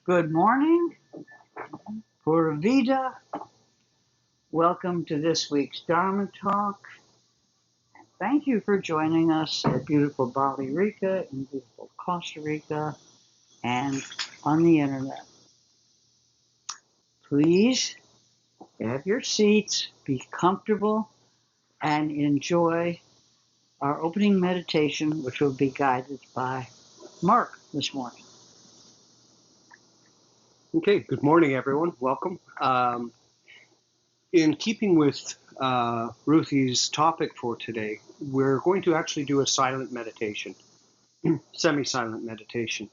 Good morning, Pura Vida. Welcome to this week's Dharma Talk. Thank you for joining us at beautiful Bali Rica in beautiful Costa Rica and on the internet. Please have your seats, be comfortable, and enjoy our opening meditation, which will be guided by Mark this morning. Okay, good morning, everyone. Welcome. In keeping with Ruthie's topic for today, we're going to actually do a silent meditation, semi-silent meditation.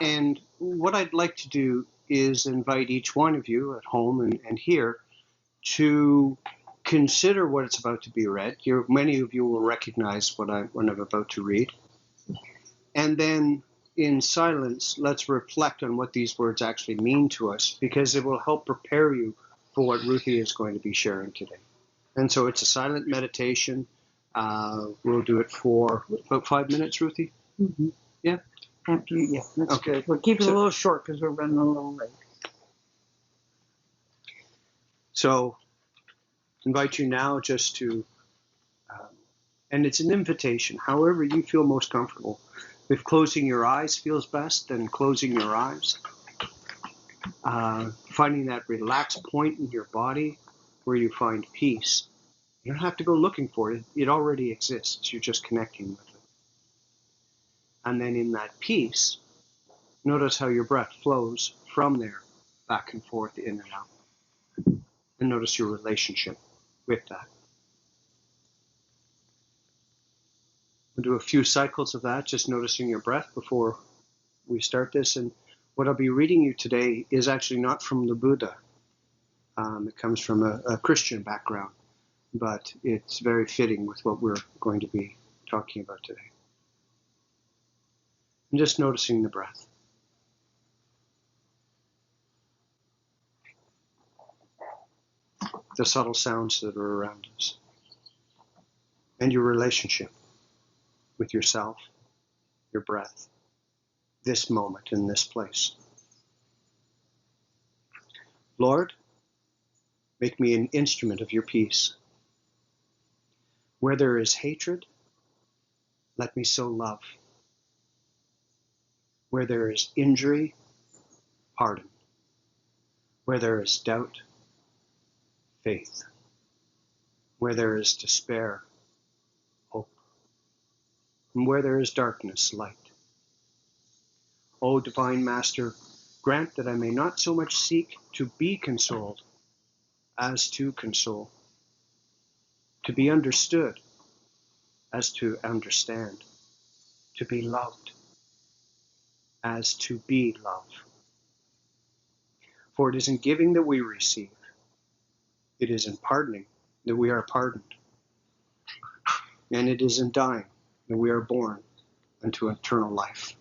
And what I'd like to do is invite each one of you at home and here to consider what it's about to be read. Many of you will recognize what I'm about to read. And then in silence, let's reflect on what these words actually mean to us, because it will help prepare you for what Ruthie is going to be sharing today. And so it's a silent meditation. We'll do it for about 5 minutes, Ruthie? Mm-hmm. Yeah? After you, yeah, that's Okay. good. We'll keep it a little short because we're running a little late. So invite you now just to, and it's an invitation, however you feel most comfortable. If closing your eyes feels best, then closing your eyes. Finding that relaxed point in your body where you find peace. You don't have to go looking for it. It already exists. You're just connecting with it. And then in that peace, notice how your breath flows from there, back and forth, in and out. And notice your relationship with that. We'll do a few cycles of that, just noticing your breath before we start this. And what I'll be reading you today is actually not from the Buddha. It comes from a Christian background, but it's very fitting with what we're going to be talking about today. And just noticing the breath. The subtle sounds that are around us. And your relationship with yourself, your breath, this moment in this place. Lord, make me an instrument of your peace. Where there is hatred, let me sow love. Where there is injury, pardon. Where there is doubt, faith. Where there is despair, hope. And where there is darkness, light. O Divine Master, grant that I may not so much seek to be consoled as to console, to be understood as to understand, to be loved as to be love. For it is in giving that we receive, it is in pardoning that we are pardoned, and it is in dying that we are born unto eternal life.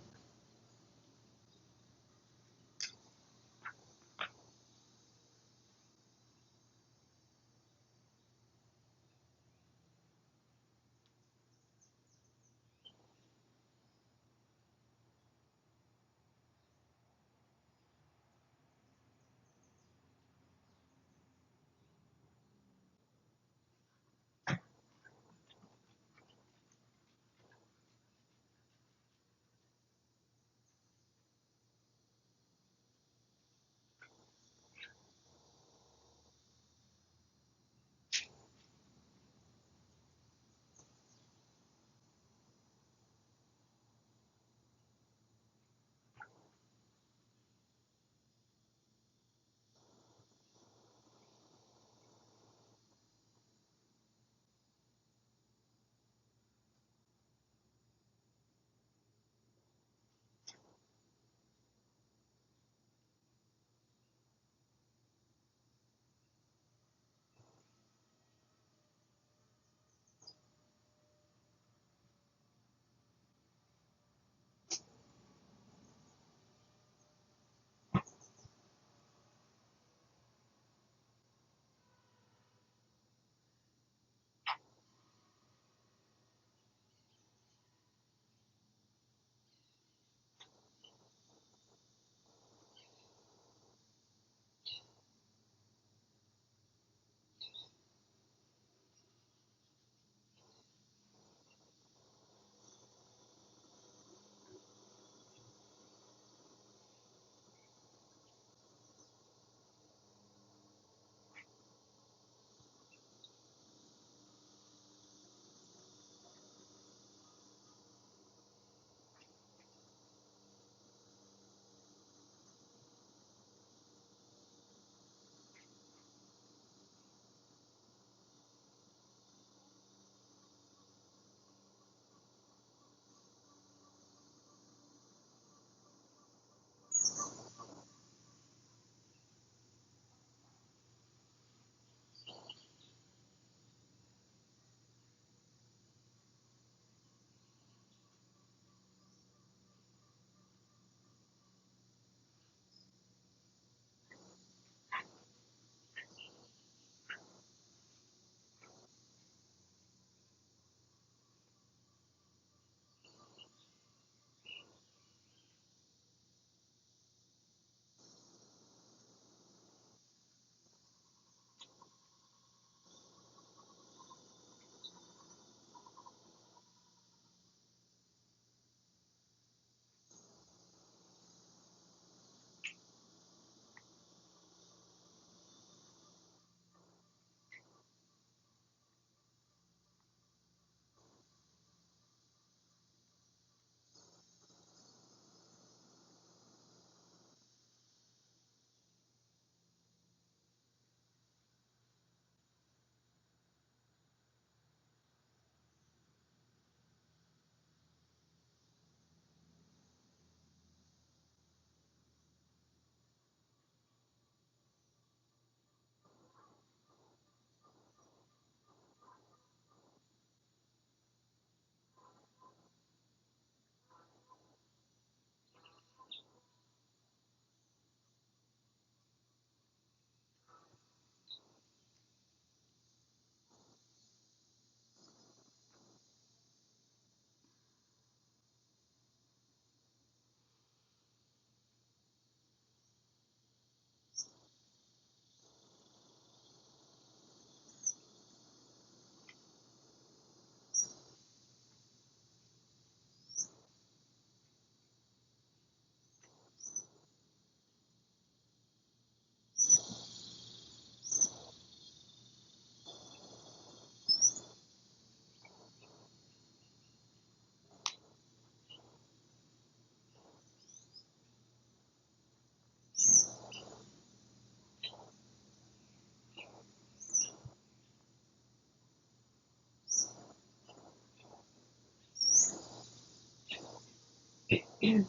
And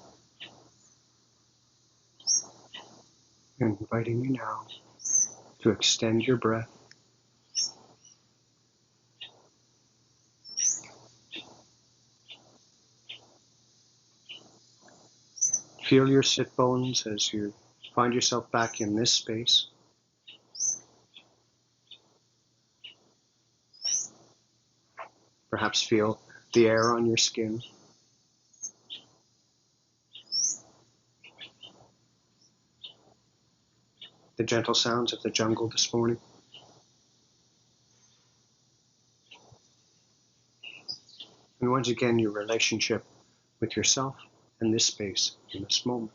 inviting you now to extend your breath. Feel your sit bones as you find yourself back in this space. Perhaps feel the air on your skin. The gentle sounds of the jungle this morning. And once again, your relationship with yourself and this space in this moment.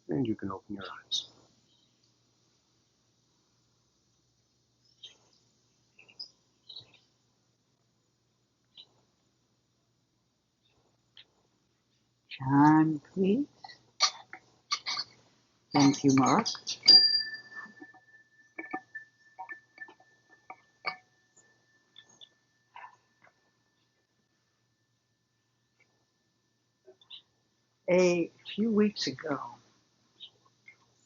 And you can open your eyes. Time, please. Thank you, Mark. A few weeks ago,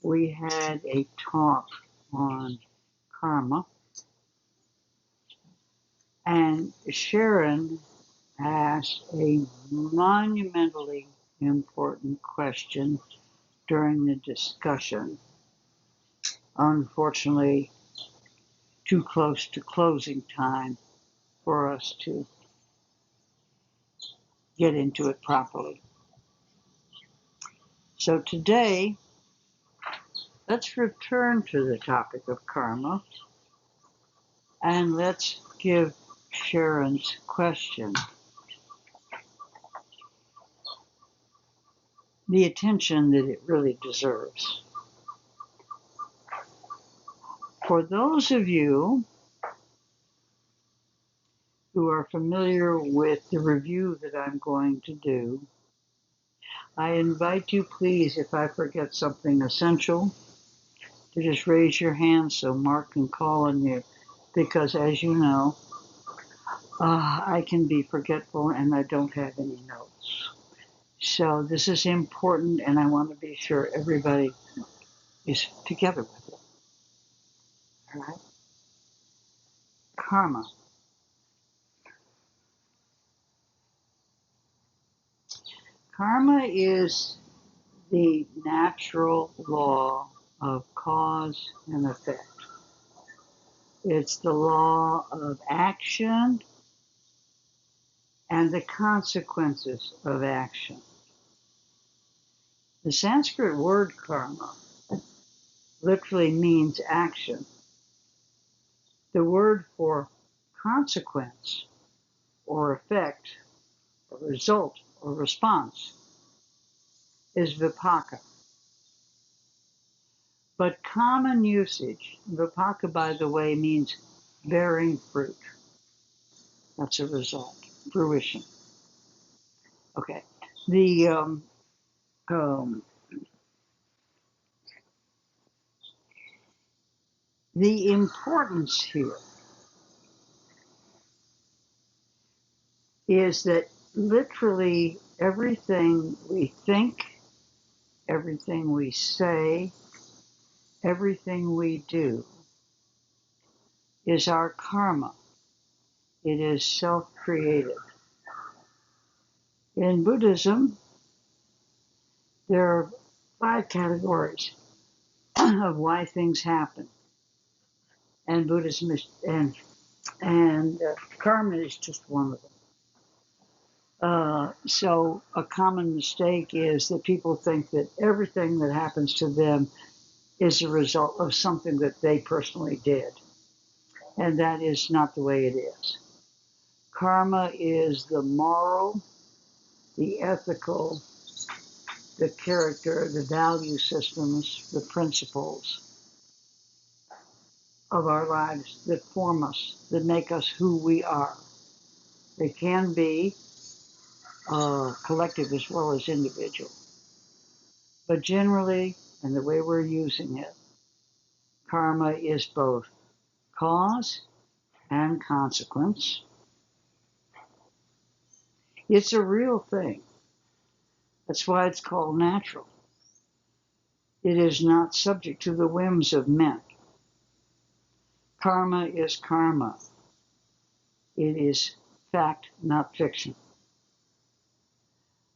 we had a talk on karma, and Sharon asked a monumentally important question during the discussion. Unfortunately, too close to closing time for us to get into it properly. So today, let's return to the topic of karma and let's give Sharon's question the attention that it really deserves. For those of you who are familiar with the review that I'm going to do, I invite you, please, if I forget something essential, to just raise your hand so Mark can call on you. Because as you know, I can be forgetful and I don't have any notes. So this is important and I want to be sure everybody is together with it. All right? Karma. Karma is the natural law of cause and effect. It's the law of action and the consequences of action. The Sanskrit word karma literally means action. The word for consequence or effect or result or response is vipaka. But common usage, vipaka, by the way, means bearing fruit. That's a result, fruition. Okay. The importance here is that literally everything we think, everything we say, everything we do is our karma. It is self-created. In Buddhism, there are 5 categories of why things happen, and Buddhism is, and karma is just one of them. So a common mistake is that people think that everything that happens to them is a result of something that they personally did, and that is not the way it is. Karma is the moral, the ethical, the character, the value systems, the principles of our lives that form us, that make us who we are. They can be collective as well as individual. But generally, and the way we're using it, karma is both cause and consequence. It's a real thing. That's why it's called natural. It is not subject to the whims of men. Karma is karma. It is fact, not fiction.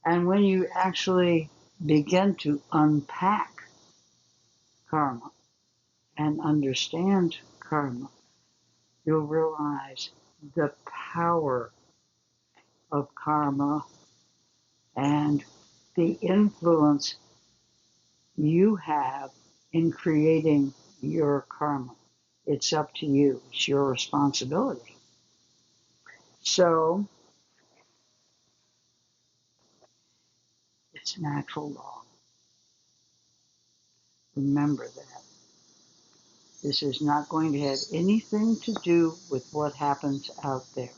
And when you actually begin to unpack karma and understand karma, you'll realize the power of karma and the influence you have in creating your karma. It's up to you. It's your responsibility. So, it's natural law. Remember that. This is not going to have anything to do with what happens out there.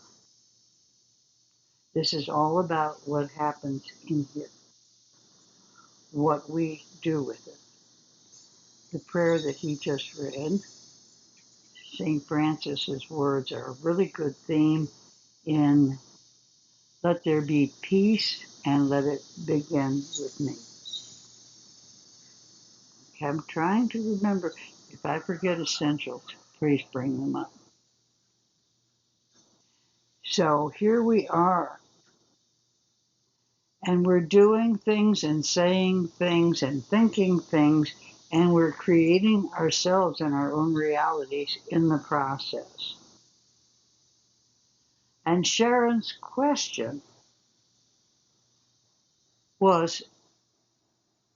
This is all about what happens in here, what we do with it. The prayer that he just read, St. Francis's words, are a really good theme in let there be peace and let it begin with me. I'm trying to remember. If I forget essentials, please bring them up. So here we are. And we're doing things and saying things and thinking things, and we're creating ourselves and our own realities in the process. And Sharon's question was,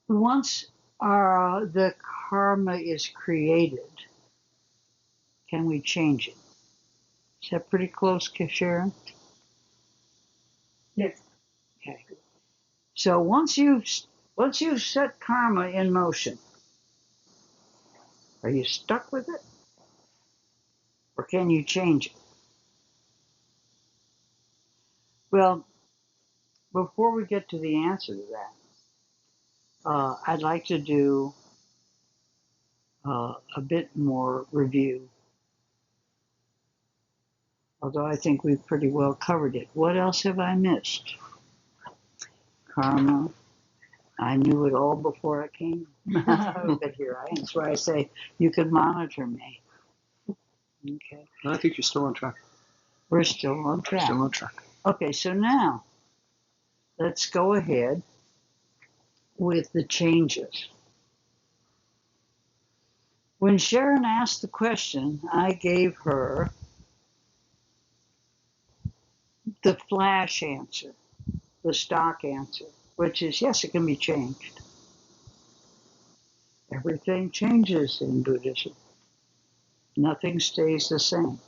once the karma is created, can we change it? Is that pretty close, Sharon? Yes. Okay. So once you've set karma in motion, are you stuck with it? Or can you change it? Well, before we get to the answer to that, I'd like to do a bit more review, although I think we've pretty well covered it. What else have I missed? Karma. I knew it all before I came. But here I am. That's why I say you can monitor me. Okay. I think you're still on track. We're still on track. Still on track. Okay, so now let's go ahead with the changes. When Sharon asked the question, I gave her the flash answer, the stock answer, which is yes, it can be changed. Everything changes in Buddhism. Nothing stays the same.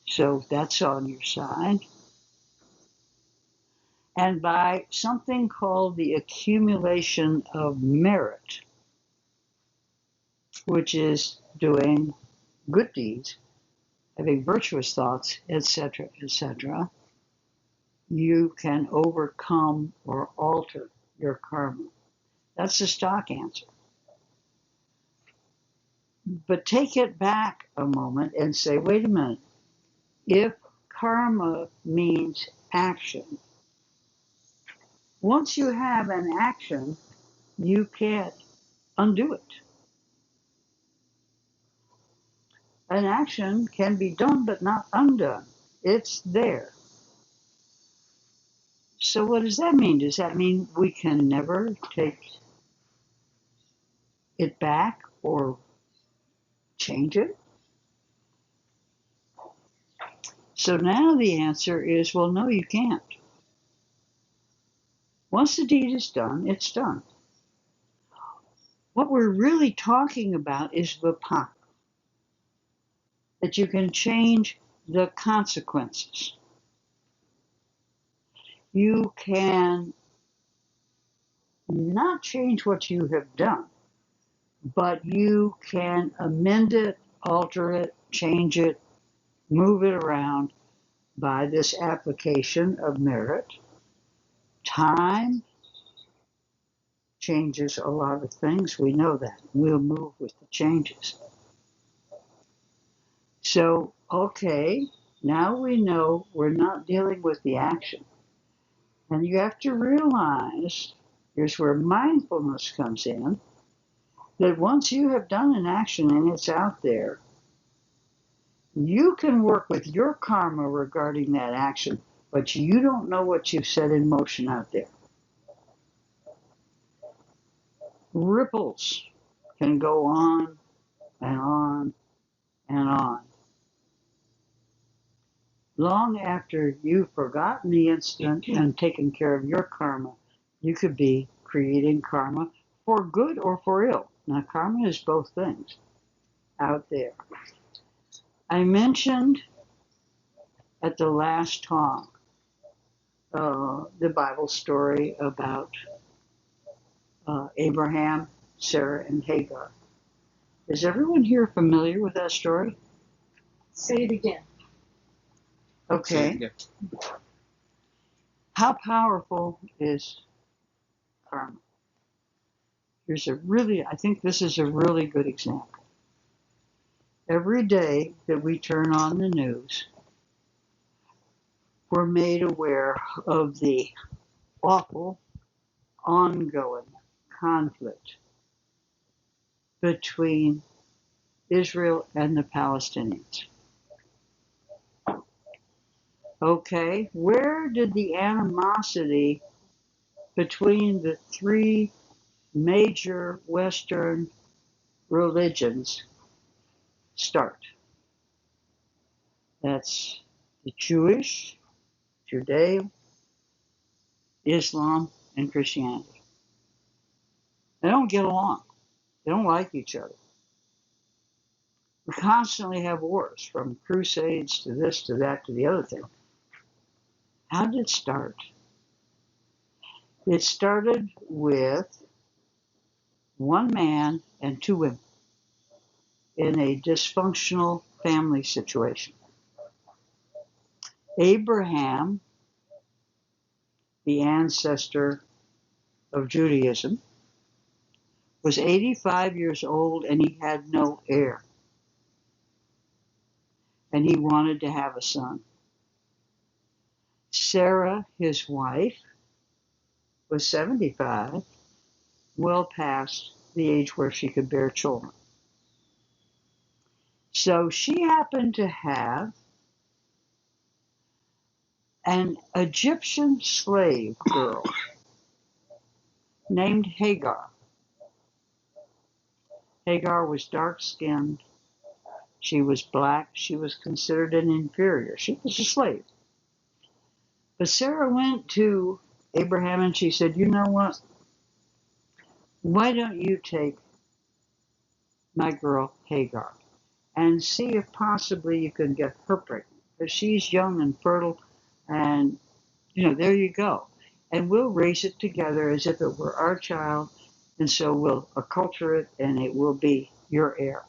So that's on your side. And by something called the accumulation of merit, which is doing good deeds, having virtuous thoughts, etc., you can overcome or alter your karma. That's the stock answer. But take it back a moment and say, wait a minute. If karma means action, once you have an action, you can't undo it. An action can be done but not undone. It's there. So what does that mean? Does that mean we can never take it back or change it? So now the answer is, well, no, you can't. Once the deed is done, it's done. What we're really talking about is vipaka, that you can change the consequences. You can not change what you have done, but you can amend it, alter it, change it, move it around by this application of merit. Time changes a lot of things. We know that. We'll move with the changes. So, okay, now we know we're not dealing with the action. And you have to realize, here's where mindfulness comes in, that once you have done an action and it's out there, you can work with your karma regarding that action, but you don't know what you've set in motion out there. Ripples can go on and on and on. Long after you've forgotten the incident and taken care of your karma, you could be creating karma for good or for ill. Now, karma is both things out there. I mentioned at the last talk the Bible story about Abraham, Sarah, and Hagar. Is everyone here familiar with that story? Say it again. Okay. Yeah. How powerful is karma? I think this is a really good example. Every day that we turn on the news, we're made aware of the awful, ongoing conflict between Israel and the Palestinians. Okay, where did the animosity between the three major Western religions start? That's the Jewish, Judaism, Islam, and Christianity. They don't get along. They don't like each other. We constantly have wars, from crusades to this, to that, to the other thing. How did it start? It started with one man and two women in a dysfunctional family situation. Abraham, the ancestor of Judaism, was 85 years old and he had no heir. And he wanted to have a son. Sarah, his wife, was 75, well past the age where she could bear children. So she happened to have an Egyptian slave girl named Hagar. Hagar was dark-skinned. She was black. She was considered an inferior. She was a slave. But Sarah went to Abraham and she said, you know what? Why don't you take my girl Hagar and see if possibly you can get her pregnant? Because she's young and fertile, and, there you go. And we'll raise it together as if it were our child, and so we'll acculturate it, and it will be your heir.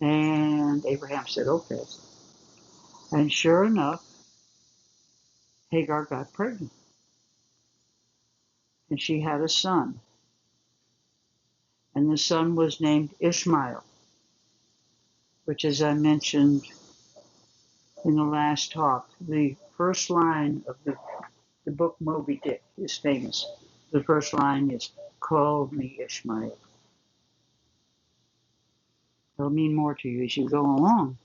And Abraham said, okay. And sure enough, Hagar got pregnant. And she had a son. And the son was named Ishmael, which, as I mentioned in the last talk, the first line of the book Moby Dick is famous. The first line is, call me Ishmael. It'll mean more to you as you go along.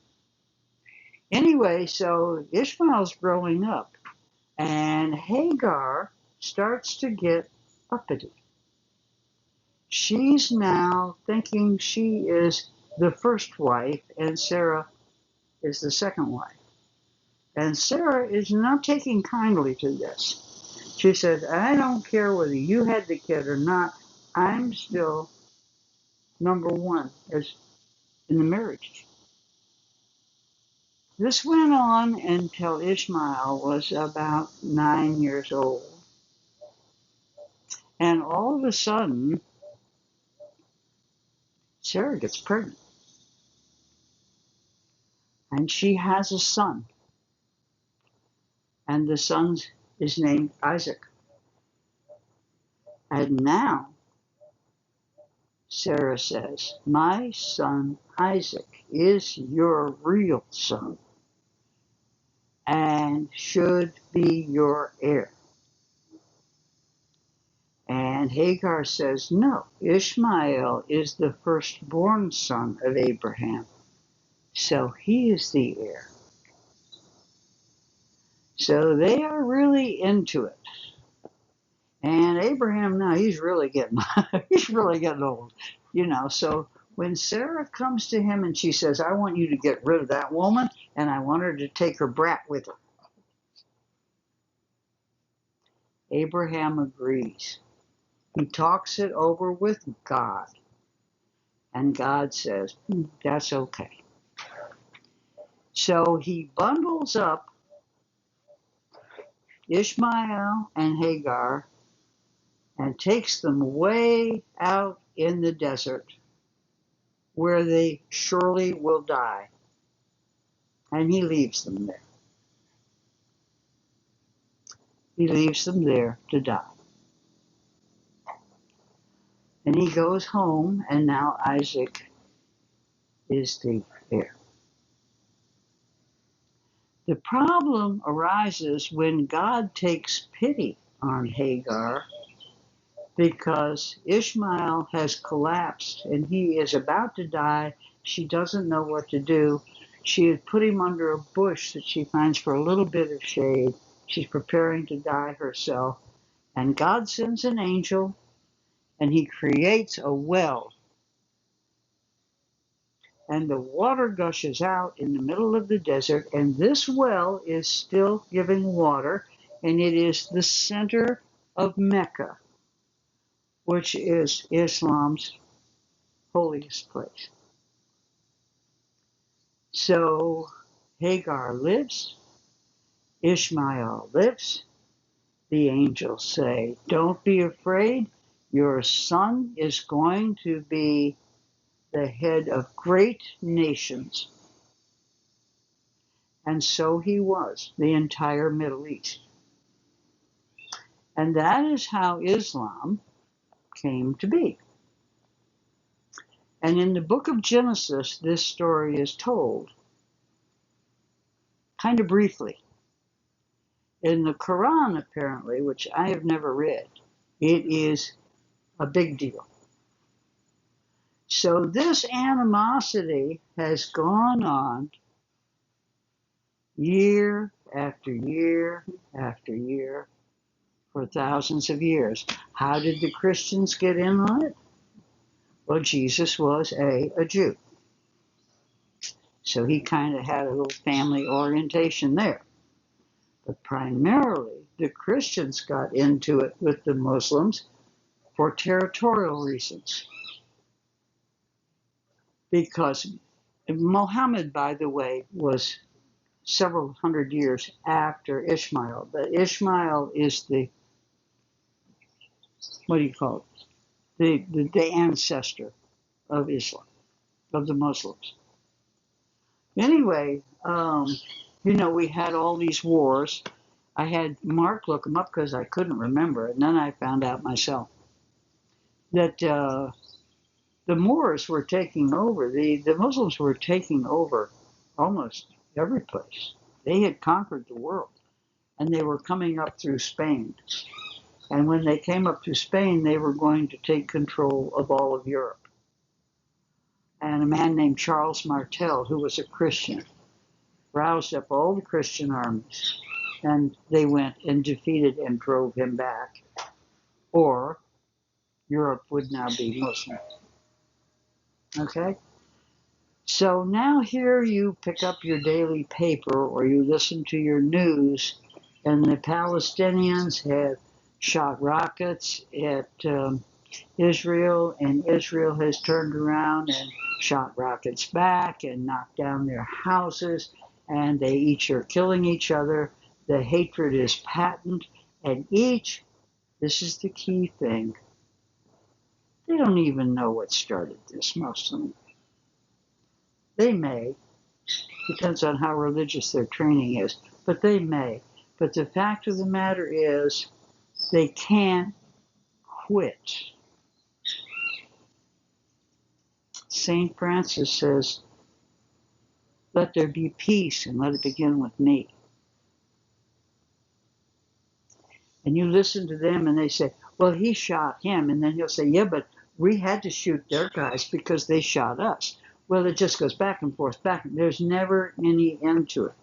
Anyway, so Ishmael's growing up, and Hagar starts to get uppity. She's now thinking she is the first wife, and Sarah is the second wife. And Sarah is not taking kindly to this. She said, I don't care whether you had the kid or not, I'm still number one as in the marriage. This went on until Ishmael was about 9 years old. And all of a sudden, Sarah gets pregnant. And she has a son. And the son is named Isaac. And now Sarah says, "My son Isaac is your real son and should be your heir." And Hagar says, "No, Ishmael is the firstborn son of Abraham, so he is the heir." So they are really into it. And Abraham now, he's really getting he's really getting old. So when Sarah comes to him and she says, "I want you to get rid of that woman and I want her to take her brat with her," Abraham agrees. He talks it over with God. And God says, "That's okay." So he bundles up Ishmael and Hagar and takes them way out in the desert where they surely will die. And he leaves them there. He leaves them there to die. And he goes home, and now Isaac is the heir. The problem arises when God takes pity on Hagar because Ishmael has collapsed and he is about to die. She doesn't know what to do. She had put him under a bush that she finds for a little bit of shade. She's preparing to die herself. And God sends an angel and he creates a well. And the water gushes out in the middle of the desert. And this well is still giving water. And it is the center of Mecca, which is Islam's holiest place. So Hagar lives, Ishmael lives. The angels say, "Don't be afraid. Your son is going to be the head of great nations." And so he was, the entire Middle East. And that is how Islam came to be. And in the book of Genesis, this story is told kind of briefly. In the Quran, apparently, which I have never read, it is a big deal. So this animosity has gone on year after year after year for thousands of years. How did the Christians get in on it? Well, Jesus was a Jew. So he kind of had a little family orientation there. But primarily, the Christians got into it with the Muslims for territorial reasons. Because Muhammad, by the way, was several hundred years after Ishmael. But Ishmael is the, what do you call it? The ancestor of Islam, of the Muslims. Anyway, we had all these wars. I had Mark look them up because I couldn't remember, and then I found out myself that the Moors were taking over. The Muslims were taking over almost every place. They had conquered the world, and they were coming up through Spain. And when they came up to Spain, they were going to take control of all of Europe. And a man named Charles Martel, who was a Christian, roused up all the Christian armies, and they went and defeated and drove him back. Or Europe would now be Muslim. Okay? So now here you pick up your daily paper or you listen to your news, and the Palestinians have shot rockets at Israel, and Israel has turned around and shot rockets back and knocked down their houses, and they each are killing each other. The hatred is patent, and each, this is the key thing, they don't even know what started this, most of them. They may, depends on how religious their training is, but they may. But the fact of the matter is, they can't quit. St. Francis says, let there be peace and let it begin with me. And you listen to them and they say, well, he shot him. And then he'll say, yeah, but we had to shoot their guys because they shot us. Well, it just goes back and forth, back. There's never any end to it.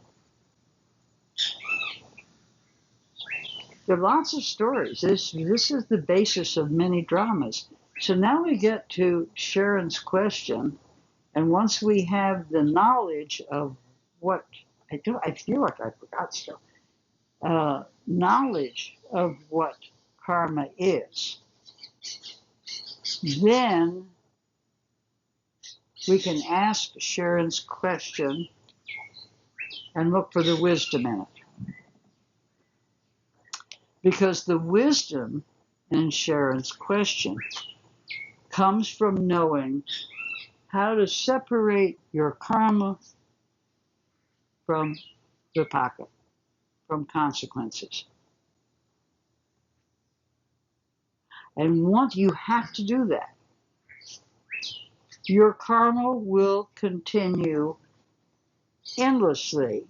There are lots of stories. This is the basis of many dramas. So now we get to Sharon's question. And once we have the knowledge of what, I feel like I forgot still, knowledge of what karma is, then we can ask Sharon's question and look for the wisdom in it. Because the wisdom in Sharon's question comes from knowing how to separate your karma from vipaka, from consequences. And once you have to do that, your karma will continue endlessly.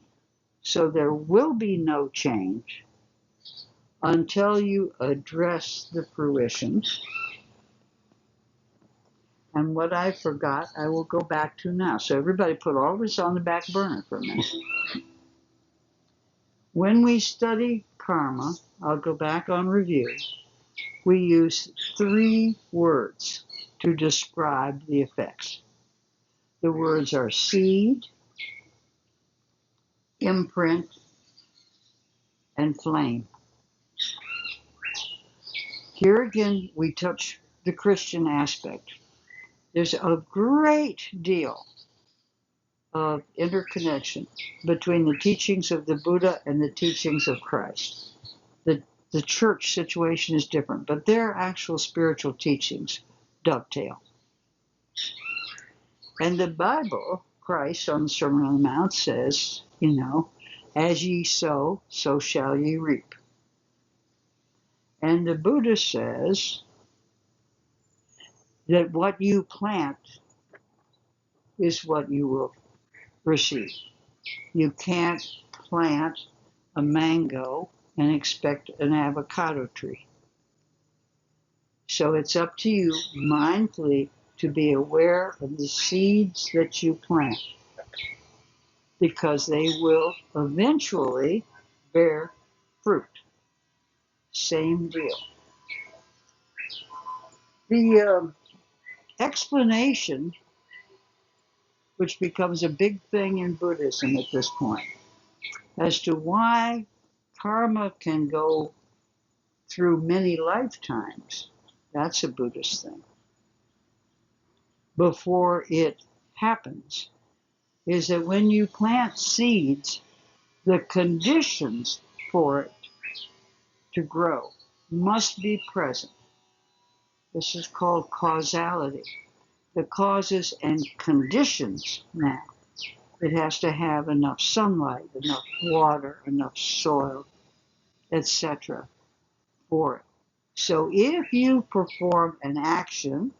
So there will be no change until you address the fruition. And what I forgot, I will go back to now. So everybody put all this on the back burner for a minute. When we study karma, I'll go back on review, we use 3 words to describe the effects. The words are seed, imprint, and flame. Here again, we touch the Christian aspect. There's a great deal of interconnection between the teachings of the Buddha and the teachings of Christ. The church situation is different, but their actual spiritual teachings dovetail. And the Bible, Christ on the Sermon on the Mount says, as ye sow, so shall ye reap. And the Buddha says that what you plant is what you will receive. You can't plant a mango and expect an avocado tree. So it's up to you mindfully to be aware of the seeds that you plant, because they will eventually bear fruit. Same deal. The explanation, which becomes a big thing in Buddhism at this point, as to why karma can go through many lifetimes, that's a Buddhist thing, before it happens, is that when you plant seeds, the conditions for it to grow must be present. This is called causality. The causes and conditions now. It has to have enough sunlight, enough water, enough soil, etc. for it. So if you perform an action,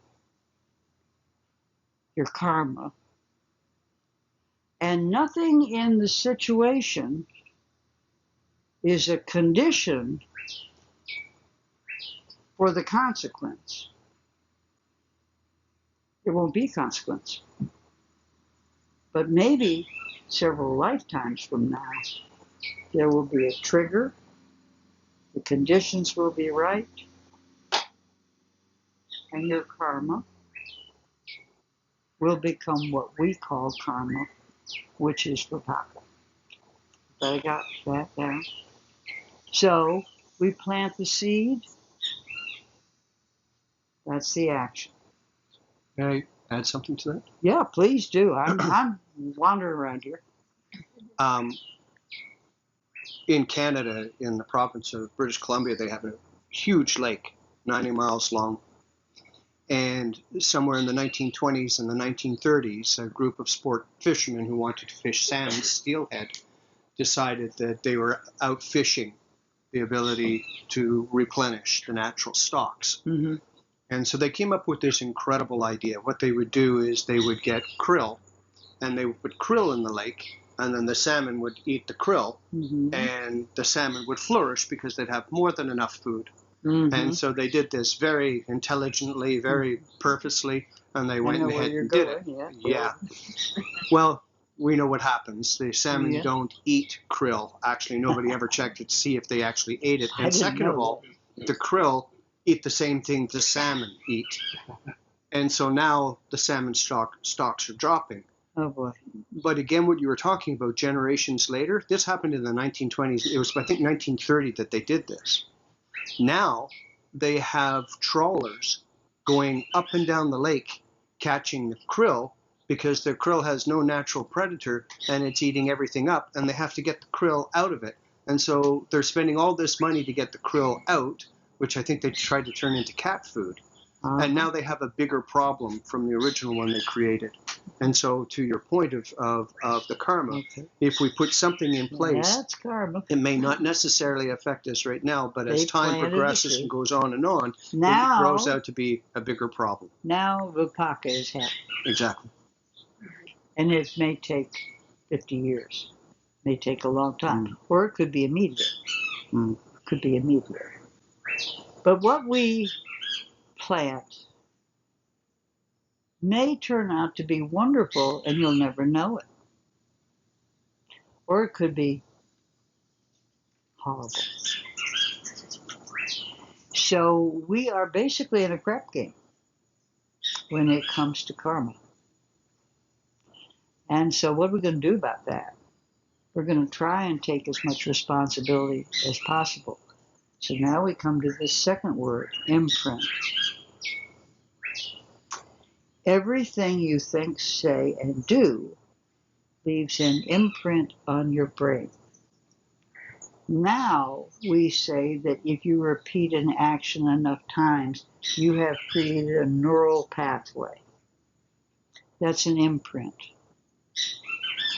your karma, and nothing in the situation is a condition for the consequence, there won't be consequence. But maybe several lifetimes from now, there will be a trigger, the conditions will be right, and your karma will become what we call karma, which is vipaka. But I got that down. So we plant the seed. That's the action. May I add something to that? Yeah, please do. I'm wandering around here. In Canada, in the province of British Columbia, they have a huge lake, 90 miles long. And somewhere in the 1920s and the 1930s, a group of sport fishermen who wanted to fish salmon, steelhead, decided that they were out fishing the ability to replenish the natural stocks. Mm-hmm. And so they came up with this incredible idea. What they would do is they would get krill, and they would put krill in the lake, and then the salmon would eat the krill, and the salmon would flourish because they'd have more than enough food. And so they did this very intelligently, very purposely, and they went ahead and did it. Yeah. Well, we know what happens. The salmon don't eat krill. Actually, nobody ever checked it to see if they actually ate it. And second of all, the krill eat the same thing the salmon eat. And so now the salmon stocks are dropping. Oh, boy. But again, what you were talking about generations later, this happened in the 1920s. It was, I think, 1930 that they did this. Now they have trawlers going up and down the lake catching the krill because the krill has no natural predator and it's eating everything up, and they have to get the krill out of it. And so they're spending all this money to get the krill out, which I think they tried to turn into cat food. And now they have a bigger problem from the original one they created. And so to your point of the karma, if we put something in place, that's karma. It may not necessarily affect us right now, but as time progresses and goes on, now, it grows out to be a bigger problem. Now Vipaka is happening. Exactly. And it may take 50 years. It may take a long time. Or it could be immediate. It could be immediate. But what we plant may turn out to be wonderful and you'll never know it. Or it could be horrible. So we are basically in a crap game when it comes to karma. And so what are we going to do about that? We're going to try and take as much responsibility as possible. So now we come to this second word, imprint. Everything you think, say, and do leaves an imprint on your brain. Now we say that if you repeat an action enough times, you have created a neural pathway. That's an imprint.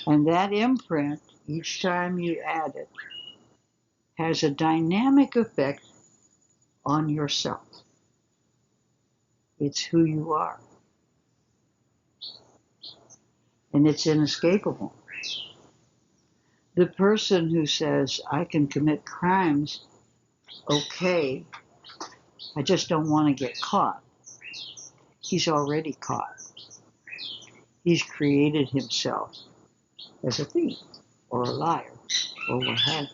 And that imprint, each time you add it, has a dynamic effect on yourself. It's who you are. And it's inescapable. The person who says, I can commit crimes, okay, I just don't want to get caught. He's already caught. He's created himself as a thief or a liar or what have you.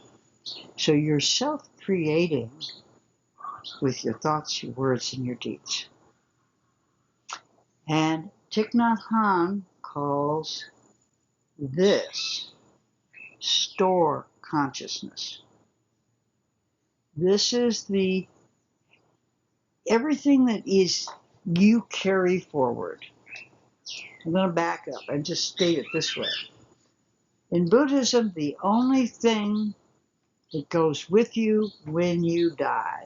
So you're self-creating with your thoughts, your words, and your deeds. And Thich Nhat Hanh calls this store consciousness. This is everything that is you carry forward. I'm going to back up and just state it this way. In Buddhism, the only thing that goes with you when you die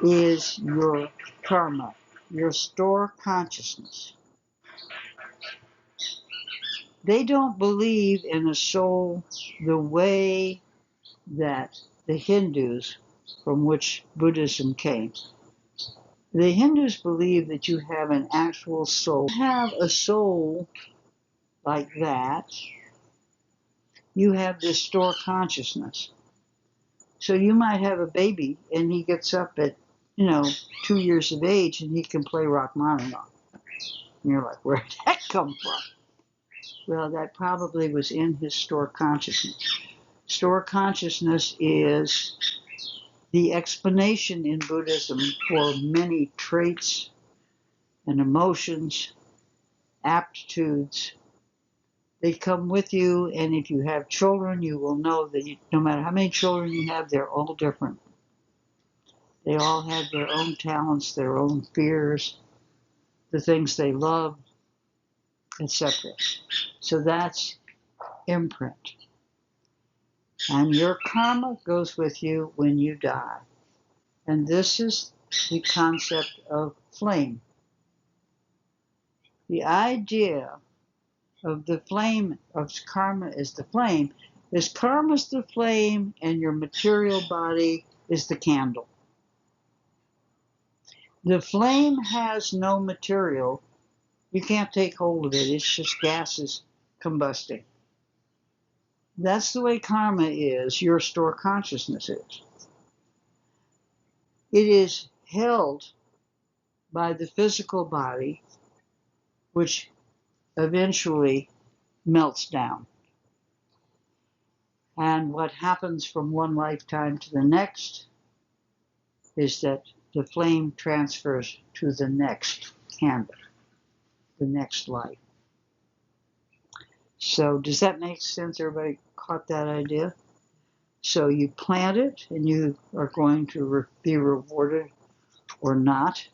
is your karma, your store consciousness. They don't believe in a soul the way that the Hindus, from which Buddhism came. The Hindus believe that you have an actual soul. You have a soul like that. You have this store consciousness. So you might have a baby and he gets up at, 2 years of age and he can play Rachmaninoff. And you're like, where did that come from? Well, that probably was in his store consciousness. Store consciousness is the explanation in Buddhism for many traits and emotions, aptitudes. They come with you, and if you have children, you will know that no matter how many children you have, they're all different. They all have their own talents, their own fears, the things they love, etc. So that's imprint. And your karma goes with you when you die. And this is the concept of flame. The idea of the flame, of karma is the flame, is karma's the flame and your material body is the candle. The flame has no material. You can't take hold of it. It's just gases combusting. That's the way karma is, your store consciousness is. It is held by the physical body, which eventually melts down. And what happens from one lifetime to the next is that the flame transfers to the next candle, the next life. So does that make sense? Everybody caught that idea? So you plant it, and you are going to be rewarded or not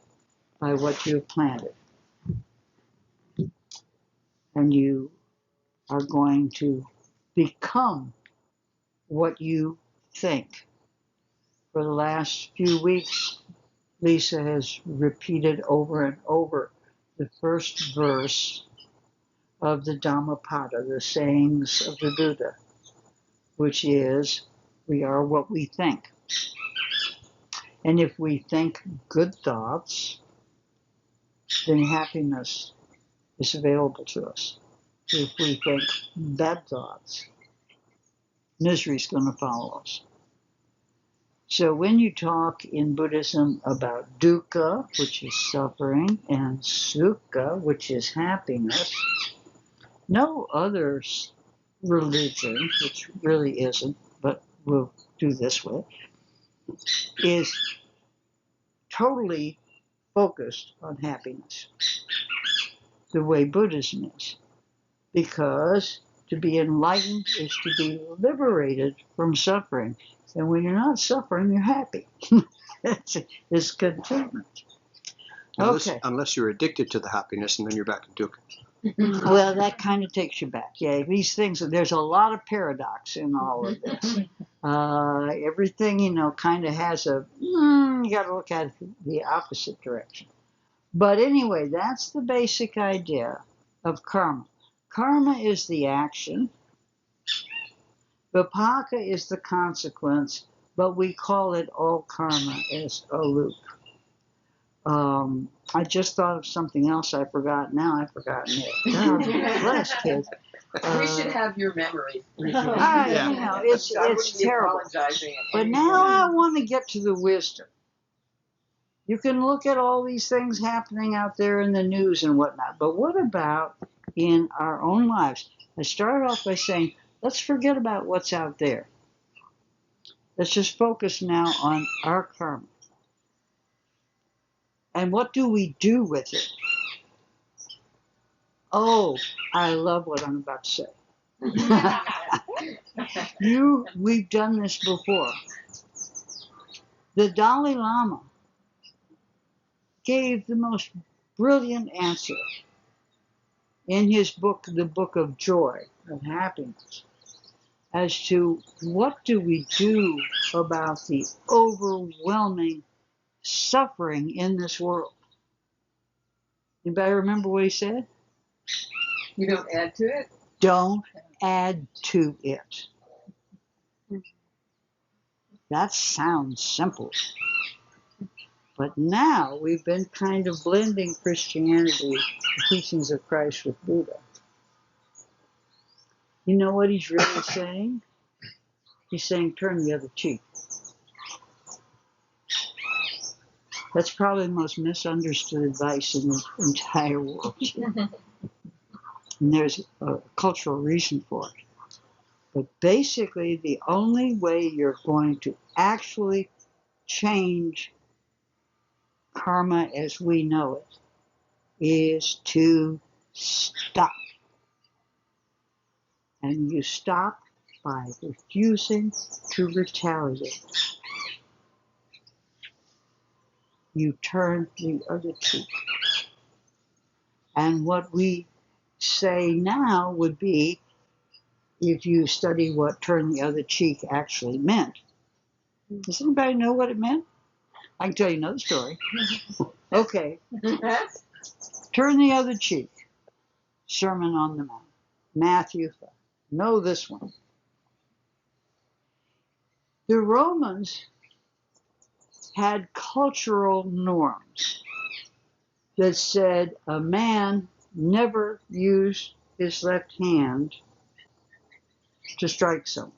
by what you have planted. And you are going to become what you think. For the last few weeks, Lisa has repeated over and over the first verse of the Dhammapada, the sayings of the Buddha, which is, we are what we think. And if we think good thoughts, then happiness is available to us. If we think bad thoughts, misery is going to follow us. So when you talk in Buddhism about dukkha, which is suffering, and sukha, which is happiness, no other religion, which really isn't, but we'll do this way, is totally focused on happiness the way Buddhism is. Because to be enlightened is to be liberated from suffering. And when you're not suffering, you're happy. It's contentment. Okay. Unless you're addicted to the happiness, and then you're back to dukkha. Well, that kind of takes you back. Yeah, these things, there's a lot of paradox in all of this. Everything, kind of has you got to look at it the opposite direction. But anyway, that's the basic idea of karma. Karma is the action. Vipaka is the consequence, but we call it all karma as a loop. I just thought of something else I forgot. Now I've forgotten it. Oh, bless kids. We should have your memory. It's terrible. But now I want to get to the wisdom. You can look at all these things happening out there in the news and whatnot, but what about in our own lives? I started off by saying, let's forget about what's out there. Let's just focus now on our karma. And what do we do with it? Oh, I love what I'm about to say. We've done this before. The Dalai Lama gave the most brilliant answer in his book, The Book of Joy, of Happiness, as to what do we do about the overwhelming suffering in this world. Anybody remember what he said? You don't add to it? Don't add to it. That sounds simple. But now we've been kind of blending Christianity, the teachings of Christ, with Buddha. You know what he's really saying? He's saying, turn the other cheek. That's probably the most misunderstood advice in the entire world. And there's a cultural reason for it. But basically, the only way you're going to actually change karma as we know it is to stop. And you stop by refusing to retaliate. You turn the other cheek. And what we say now would be, if you study what turn the other cheek actually meant. Does anybody know what it meant? I can tell you another story. Okay. Turn the other cheek. Sermon on the Mount. Matthew 5. Know this one. The Romans had cultural norms that said a man never used his left hand to strike someone.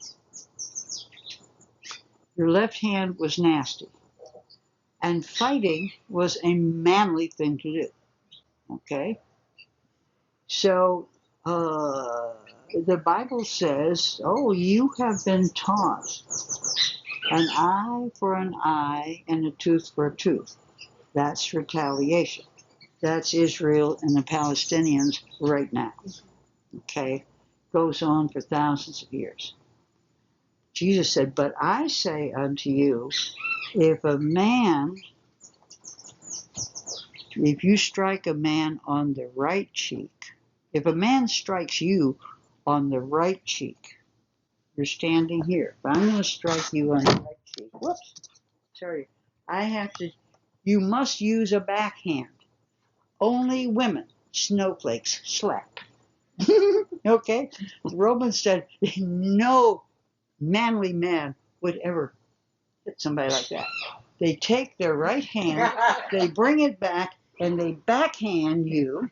Your left hand was nasty. And fighting was a manly thing to do. Okay? So the Bible says, oh, you have been taught an eye for an eye and a tooth for a tooth. That's retaliation. That's Israel and the Palestinians right now. Okay? Goes on for thousands of years. Jesus said, but I say unto you, if you strike a man on the right cheek, if a man strikes you on the right cheek, you're standing here. If I'm going to strike you on the right cheek, whoops, sorry, you must use a backhand. Only women, snowflakes, slap. Okay? The Romans said no manly man would ever hit somebody like that. They take their right hand, they bring it back, and they backhand you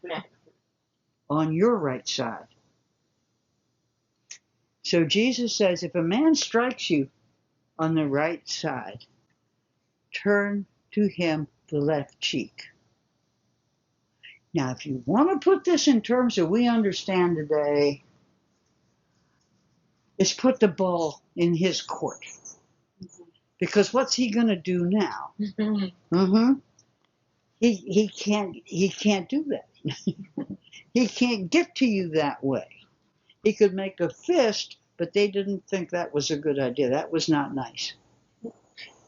on your right side. So Jesus says, if a man strikes you on the right side, turn to him the left cheek. Now, if you want to put this in terms that we understand today, is put the ball in his court. Because what's he going to do now? Mm-hmm. He can't do that. He can't get to you that way. He could make a fist, but they didn't think that was a good idea. That was not nice.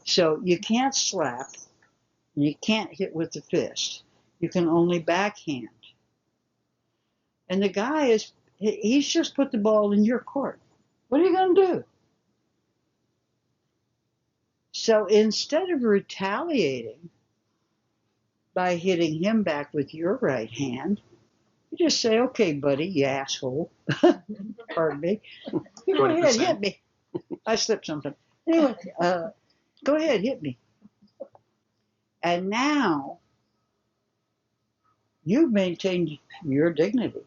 So you can't slap, and you can't hit with the fist. You can only backhand. And the guy he's just put the ball in your court. What are you going to do? So instead of retaliating by hitting him back with your right hand, you just say, okay, buddy, you asshole. Pardon me. You go ahead, hit me. I slipped something. Anyway, go ahead, hit me. And now you've maintained your dignity.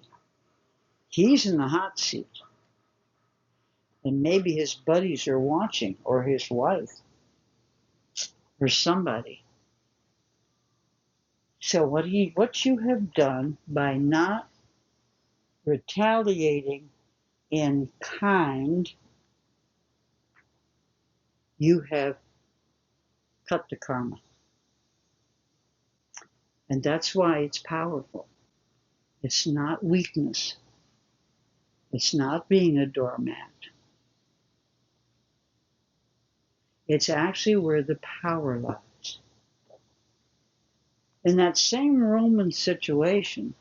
He's in the hot seat. And maybe his buddies are watching, or his wife, or somebody. So what you have done by not retaliating in kind, you have cut the karma. And that's why it's powerful. It's not weakness. It's not being a doormat. It's actually where the power lies. In that same Roman situation,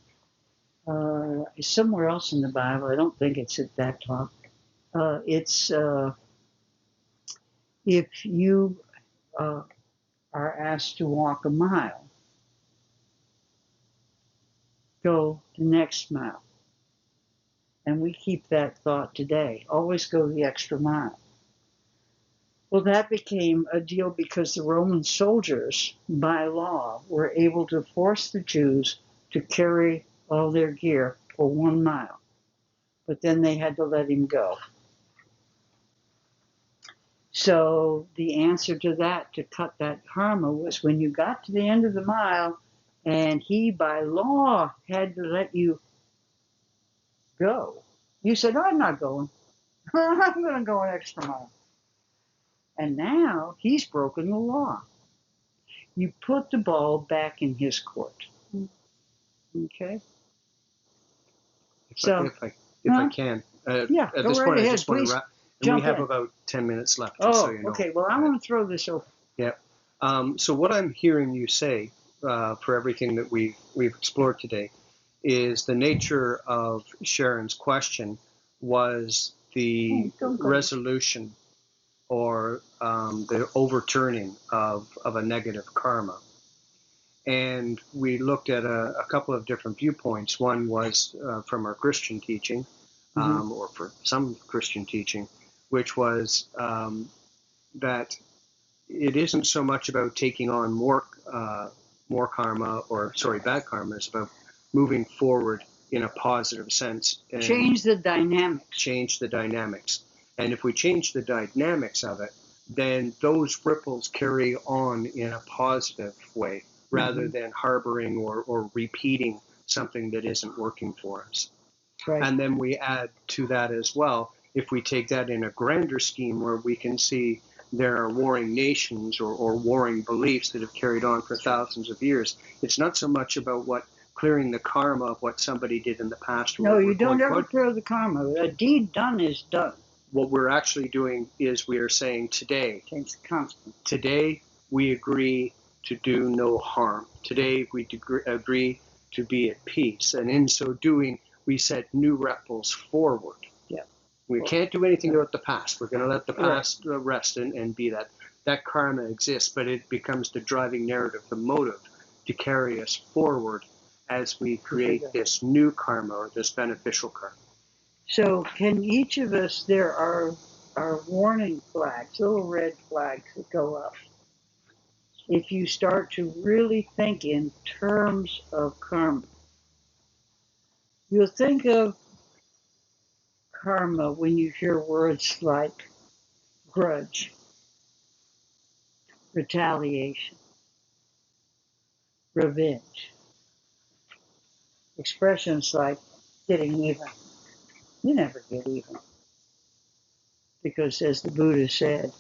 somewhere else in the Bible, I don't think it's at that talk, it's if you are asked to walk a mile, go the next mile. And we keep that thought today. Always go the extra mile. Well, that became a deal because the Roman soldiers, by law, were able to force the Jews to carry all their gear for 1 mile. But then they had to let him go. So the answer to that, to cut that karma, was when you got to the end of the mile and he, by law, had to let you go. You said, I'm not going. I'm going to go an extra mile. And now he's broken the law. You put the ball back in his court. Okay? If I can. Yeah, at go this right point, ahead, I just want please. to wrap. And we have about 10 minutes left. Oh, so you know. okay. Well, I want to throw this over. Yeah. So what I'm hearing you say for everything that we've explored today is the nature of Sharon's question was the resolution or the overturning of a negative karma. And we looked at a couple of different viewpoints. One was from our Christian teaching, or for some Christian teaching, which was that it isn't so much about taking on more karma, bad karma. It's about moving forward in a positive sense and change the dynamics. Change the dynamics. And if we change the dynamics of it, then those ripples carry on in a positive way rather than harboring or repeating something that isn't working for us. Right. And then we add to that as well, if we take that in a grander scheme where we can see there are warring nations or warring beliefs that have carried on for thousands of years, it's not so much about clearing the karma of what somebody did in the past. No, you don't ever clear the karma. A deed done is done. What we're actually doing is we are saying today, it's constant. Today we agree to do no harm. Today we agree to be at peace. And in so doing, we set new ripples forward. Yeah. We can't do anything about the past. We're going to let the past rest and be that. That karma exists, but it becomes the driving narrative, the motive to carry us forward as we create this new karma or this beneficial karma. So can each of us, there are warning flags, little red flags that go up. If you start to really think in terms of karma, you'll think of karma when you hear words like grudge, retaliation, revenge. Expressions like getting even. You never get even. Because as the Buddha said,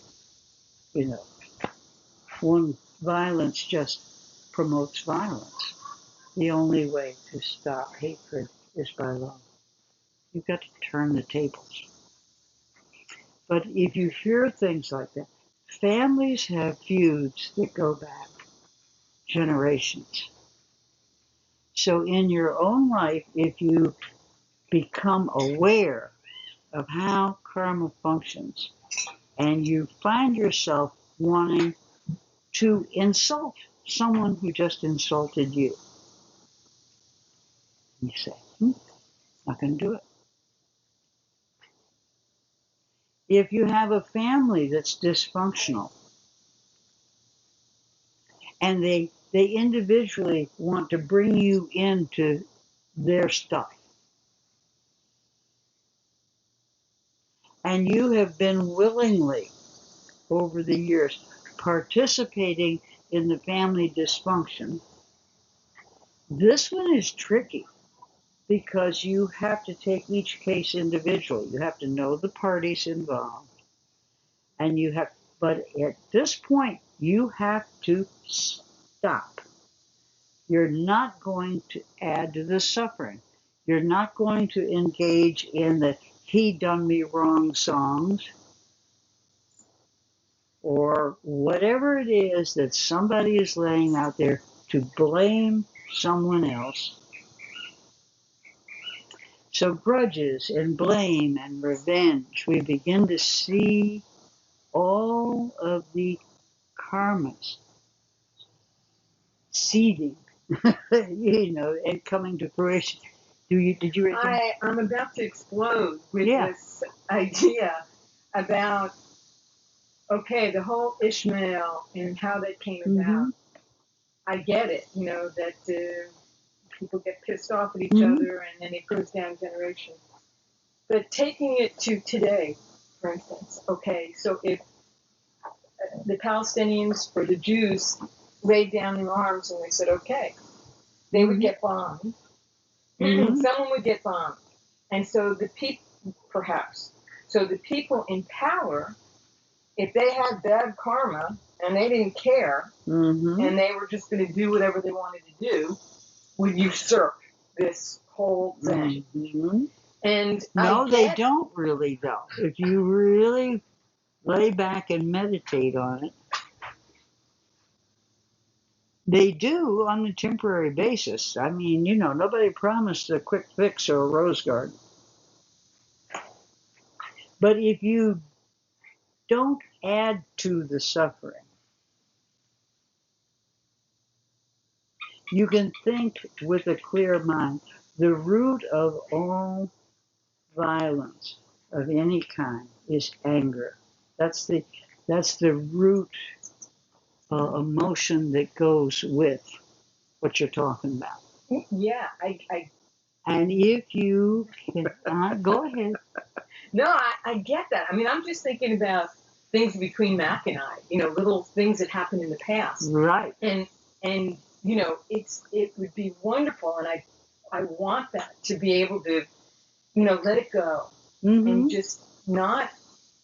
violence just promotes violence. The only way to stop hatred is by love. You've got to turn the tables. But if you hear things like that, families have feuds that go back generations. So in your own life, if you become aware of how karma functions and you find yourself wanting to insult someone who just insulted you, you say, not going to do it. If you have a family that's dysfunctional and they individually want to bring you into their stuff, and you have been willingly over the years participating in the family dysfunction, this one is tricky because you have to take each case individually. You have to know the parties involved, and but at this point, you have to stop. You're not going to add to the suffering. You're not going to engage in the he done me wrong songs or whatever it is that somebody is laying out there to blame someone else. So grudges and blame and revenge, we begin to see all of the karmas seeding, and coming to fruition. Did you read I'm about to explode with this idea about, the whole Ishmael and how that came about. I get it, that people get pissed off at each other and then it goes down generations. But taking it to today, for instance, so if the Palestinians or the Jews laid down their arms and they said, they would get bombed. Someone would get bombed. And so the people in power, if they had bad karma and they didn't care and they were just going to do whatever they wanted to do, would usurp this whole thing. And no, they don't really, though. If you really lay back and meditate on it, they do on a temporary basis. I mean, nobody promised a quick fix or a rose garden. But if you don't add to the suffering, you can think with a clear mind. The root of all violence of any kind is anger. That's the root emotion that goes with what you're talking about. Yeah, And if you can, go ahead. no, I get that. I mean, I'm just thinking about things between Mac and I, little things that happened in the past. Right. And it would be wonderful, and I want that to be able to, let it go and just not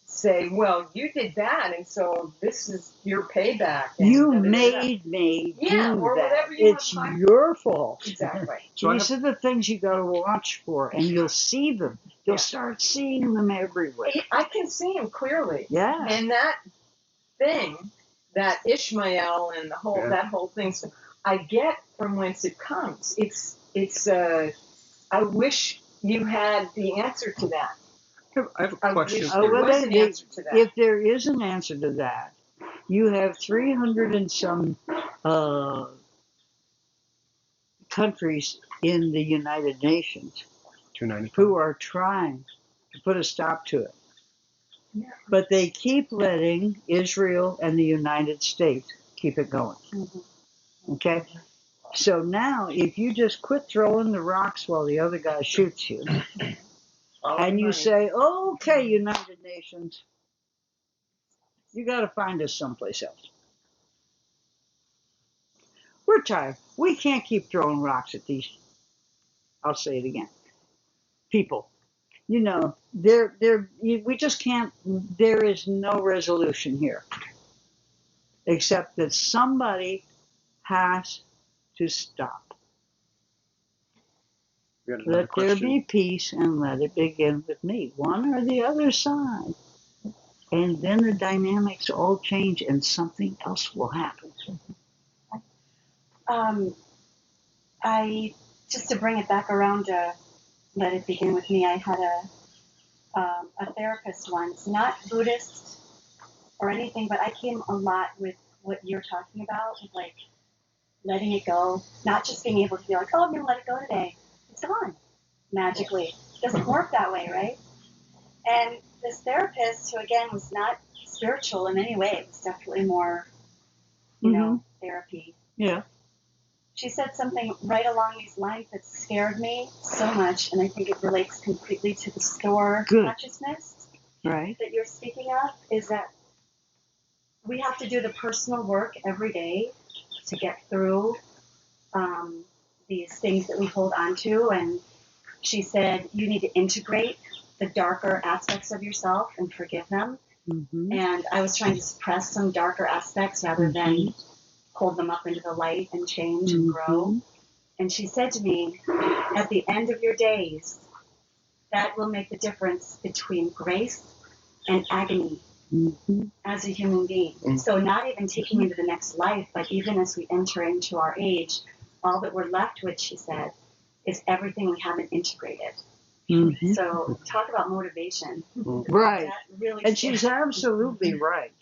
say, well, you did that, and so this is your payback. And you made me do or that. whatever you it's your fault. Exactly. These are the things you got to watch for, and you'll see them. You'll start seeing them everywhere. I can see them clearly. Yeah. And that thing, that Ishmael and that whole thing, I get from whence it comes. It's I wish you had the answer to that. I have a question. If there is an answer to that, you have 300 and some countries in the United Nations who are trying to put a stop to it. Yeah. But they keep letting Israel and the United States keep it going. Okay? So now, if you just quit throwing the rocks while the other guy shoots you, and you say, okay, United Nations, you got to find us someplace else. We're tired. We can't keep throwing rocks at these, I'll say it again, people. We just can't, there is no resolution here. Except that somebody has to stop. Let there be peace, and let it begin with me, one or the other side. And then the dynamics all change, and something else will happen. Just to bring it back around to let it begin with me, I had a therapist once, not Buddhist or anything, but I came a lot with what you're talking about, with like letting it go, not just being able to be like, oh, I'm going to let it go today. It's gone magically. It doesn't work that way, right? And this therapist, who again was not spiritual in any way, it was definitely more, therapy. Yeah. She said something right along these lines that scared me so much, and I think it relates completely to the store consciousness that you're speaking of, is that we have to do the personal work every day to get through these things that we hold on to. And she said you need to integrate the darker aspects of yourself and forgive them. And I was trying to suppress some darker aspects rather than hold them up into the light and change and grow. And she said to me, at the end of your days, that will make the difference between grace and agony as a human being. So not even taking into the next life, but even as we enter into our age, all that we're left with, she said, is everything we haven't integrated. So talk about motivation. Right. Really and she's absolutely right.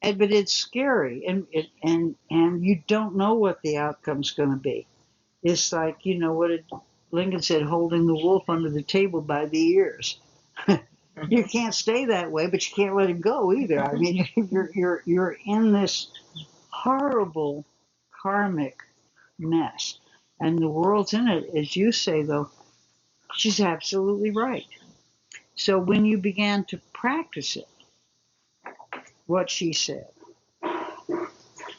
But it's scary, and you don't know what the outcome's going to be. It's like, what did Lincoln said, holding the wolf under the table by the ears. You can't stay that way, but you can't let it go either. I mean, you're in this horrible karmic mess, and the world's in it, as you say. Though she's absolutely right. So when you began to practice it, what she said.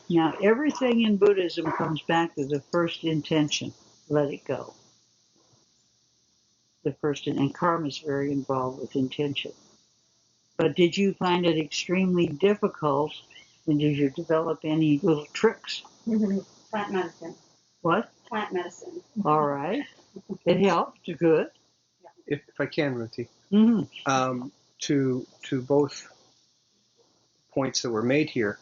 Now, everything in Buddhism comes back to the first intention. Let it go. And karma is very involved with intention. But did you find it extremely difficult, and did you develop any little tricks? Plant medicine. What? Plant medicine. All right. It helped. Good. If I can, Ruthie, to both points that were made here,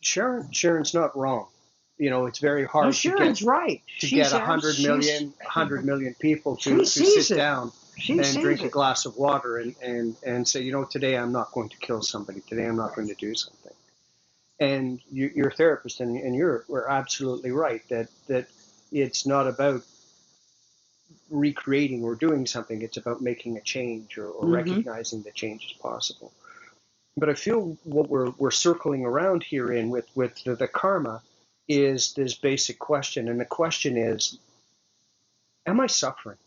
Sharon's not wrong. It's very hard Sharon's right. To get 100 million people to sit down and drink a glass of water and say, today I'm not going to kill somebody. Today I'm not going to do something. And you're a therapist, and we're absolutely right that it's not about recreating or doing something. It's about making a change or recognizing that change is possible. But I feel what we're circling around here in with the karma is this basic question, and the question is, am I suffering?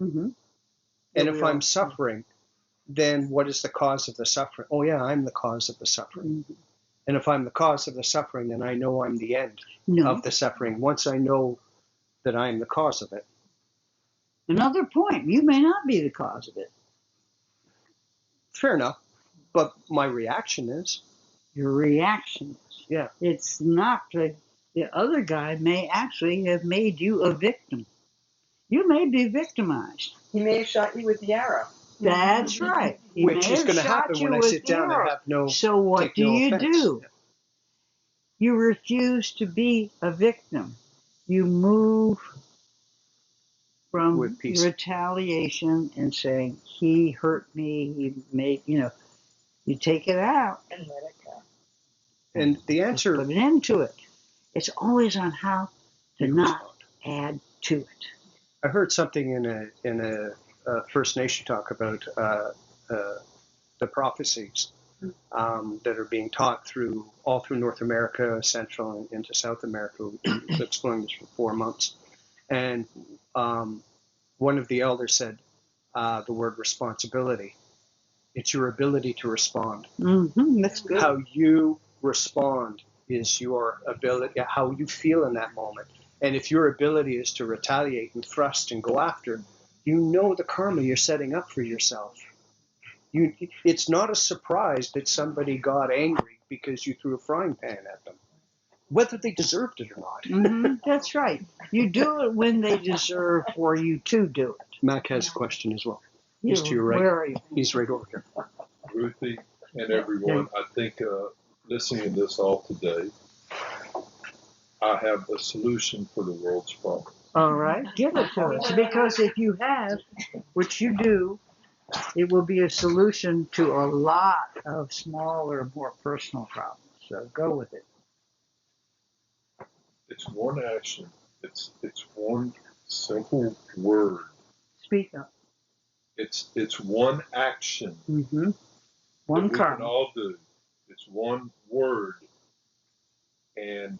Mm-hmm. And if I'm suffering, then what is the cause of the suffering? Oh yeah, I'm the cause of the suffering. Mm-hmm. And if I'm the cause of the suffering, then I know I'm the end of the suffering. Once I know that I'm the cause of it. Another point, you may not be the cause of it. Fair enough. But my reaction is. Your reaction is. Yeah. It's not the other guy may actually have made you a victim. You may be victimized. He may have shot you with the arrow. That's right. He Which is going to happen when I sit down and have no. So what do you do? You refuse to be a victim. You move from retaliation and saying, he hurt me, he made, you take it out. And let it go. And the answer. Just put an end to it. It's always on how to not add to it. I heard something in a First Nation talk about the prophecies that are being taught all through North America, Central, and into South America. We've exploring this for 4 months. And one of the elders said the word responsibility. It's your ability to respond. Mm-hmm, that's good. How you respond is your ability, how you feel in that moment. And if your ability is to retaliate and thrust and go after, you know the karma you're setting up for yourself. It's not a surprise that somebody got angry because you threw a frying pan at them, whether they deserved it or not. Mm-hmm, that's right. You do it when they deserve for you to do it. Mac has a question as well. He's to your right. Where are you? He's right over here. Ruthie and everyone, I think listening to this all today, I have a solution for the world's problems. All right, give it to us. Because if you have, which you do, it will be a solution to a lot of smaller, more personal problems. So go with it. It's one action. It's one simple word. Speak up. It's one action. Mm-hmm. One that we karma. can all do. It's one word, and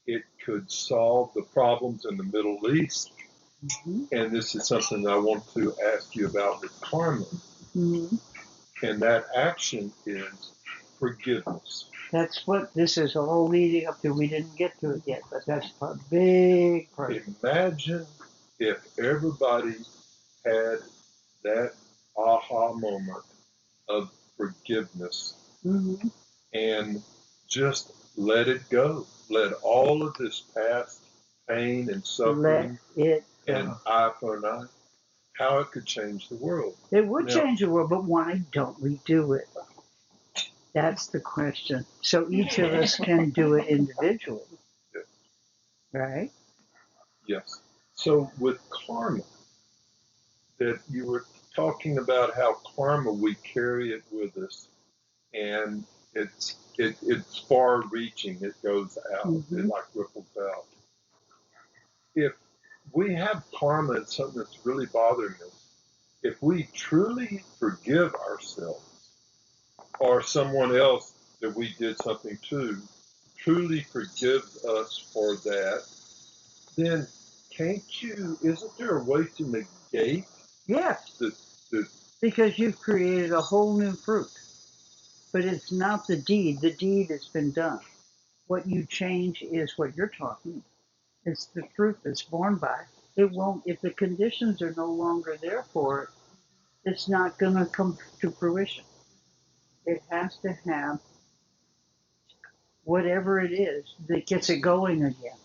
it could solve the problems in the Middle East. Mm-hmm. And this is something I want to ask you about with karma. Mm-hmm. And that action is forgiveness. That's what this is all leading up to. We didn't get to it yet, but that's a big part. Imagine if everybody had that aha moment of forgiveness, mm-hmm. and just let it go. Let all of this past pain and suffering and eye for an eye, how it could change the world. It would change the world, but why don't we do it? That's the question. So each of us can do it individually. Yes. Right? Yes. So with karma, that you were talking about how karma, we carry it with us, and it's far-reaching. It goes out. Mm-hmm. It like ripples out. If we have karma and something that's really bothering us, if we truly forgive ourselves or someone else that we did something to, truly forgives us for that, then isn't there a way to negate? Yes, because you've created a whole new fruit. But it's not the deed. The deed has been done. What you change is what you're talking about. It's the fruit that's born by. It won't, if the conditions are no longer there for it, it's not going to come to fruition. It has to have whatever it is that gets it going again.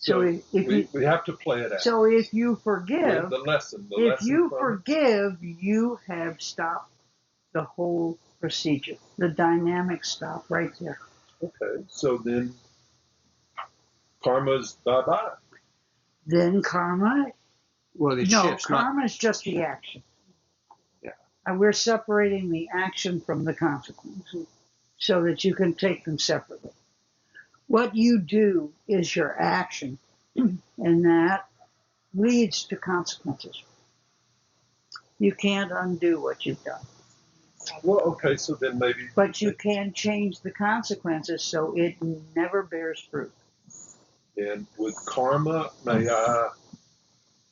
So we have to play it out. So if you forgive, the lesson forgive, you have stopped the whole procedure. The dynamics stop right there. Okay, so then karma's bye-bye. Then karma. Well, karma is just the action. Yeah. And we're separating the action from the consequences so that you can take them separately. What you do is your action, and that leads to consequences. You can't undo what you've done. Well, okay, so then maybe. But you can change the consequences so it never bears fruit. And with karma, may I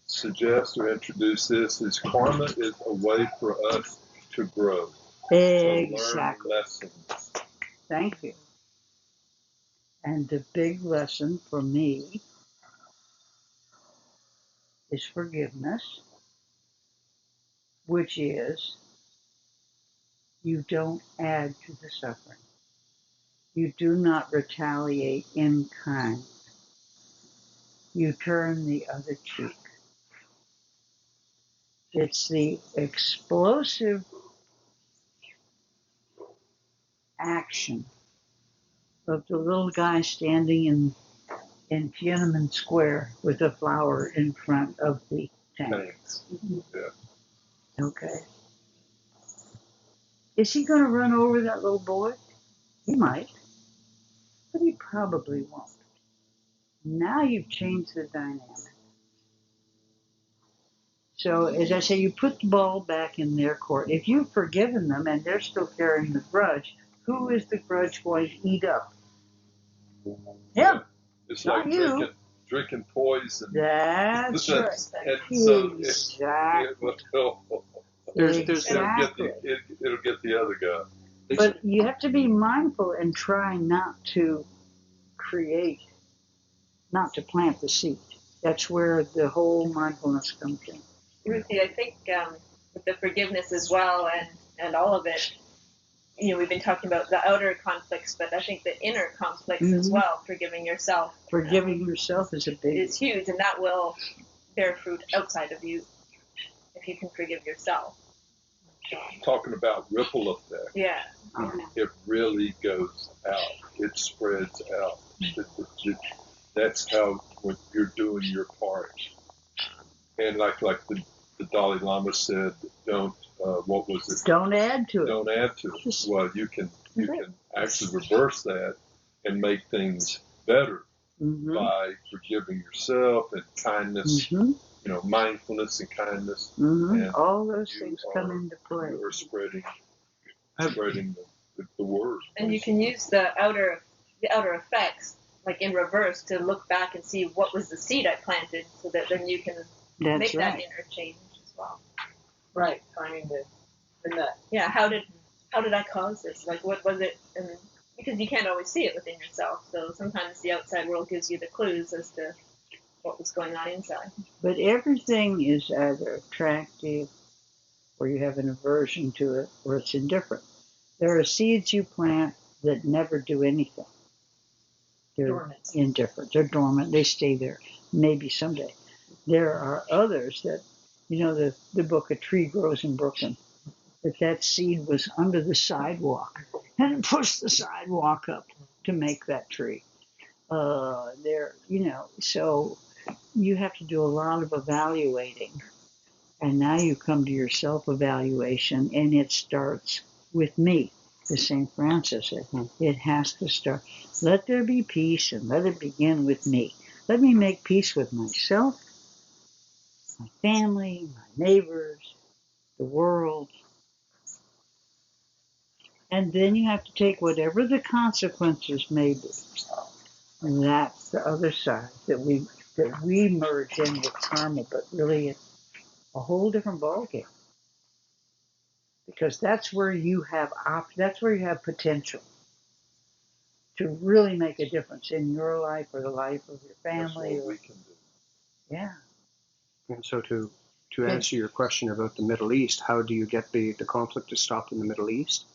suggest or introduce this? Is karma is a way for us to grow, to learn Exactly. lessons. Thank you. And the big lesson for me is forgiveness, which is you don't add to the suffering. You do not retaliate in kind. You turn the other cheek. It's the explosive action of the little guy standing in Tiananmen Square with a flower in front of the tank. Thanks. Yeah. Okay. Is he going to run over that little boy? He might, but he probably won't. Now you've changed the dynamic. So, as I say, you put the ball back in their court. If you've forgiven them and they're still carrying the grudge, who is the grudge going to eat up? Him. It's Not like you. drinking poison. That's right. And so Exactly. Exactly. It'll get the other guy. But you have to be mindful and try not to plant the seed. That's where the whole mindfulness comes in. Ruthie, I think with the forgiveness as well and all of it, we've been talking about the outer conflicts, but I think the inner conflicts as well, forgiving yourself. Forgiving yourself is a big. It's huge, and that will bear fruit outside of you if you can forgive yourself. Talking about ripple effect. Yeah. It really goes out. It spreads out. That's how when you're doing your part. And like the Dalai Lama said, don't what was it? Don't add to it. Don't add to it. Well, you can actually reverse that and make things better by forgiving yourself and kindness. Mindfulness and kindness. And all those things come into play. You're spreading the word. And you can use the outer effects, like in reverse, to look back and see what was the seed I planted, so that then you can make that inner change as well. Right, finding the nut. Yeah, how did I cause this? Like, what was it? And because you can't always see it within yourself, so sometimes the outside world gives you the clues as to what was going on inside. But everything is either attractive, or you have an aversion to it, or it's indifferent. There are seeds you plant that never do anything. They're dormant. Indifferent. They're dormant. They stay there. Maybe someday. There are others that, the book A Tree Grows in Brooklyn. That seed was under the sidewalk, and it pushed the sidewalk up to make that tree. So you have to do a lot of evaluating. And now you come to your self-evaluation, and it starts with me, as St. Francis said. It has to start. Let there be peace, and let it begin with me. Let me make peace with myself, my family, my neighbors, the world. And then you have to take whatever the consequences may be. And that's the other side that we merge in with karma, but really it's a whole different ballgame. Because that's where you have potential to really make a difference in your life or the life of your family. That's what we can do. Yeah. And so to answer your question about the Middle East, how do you get the conflict to stop in the Middle East?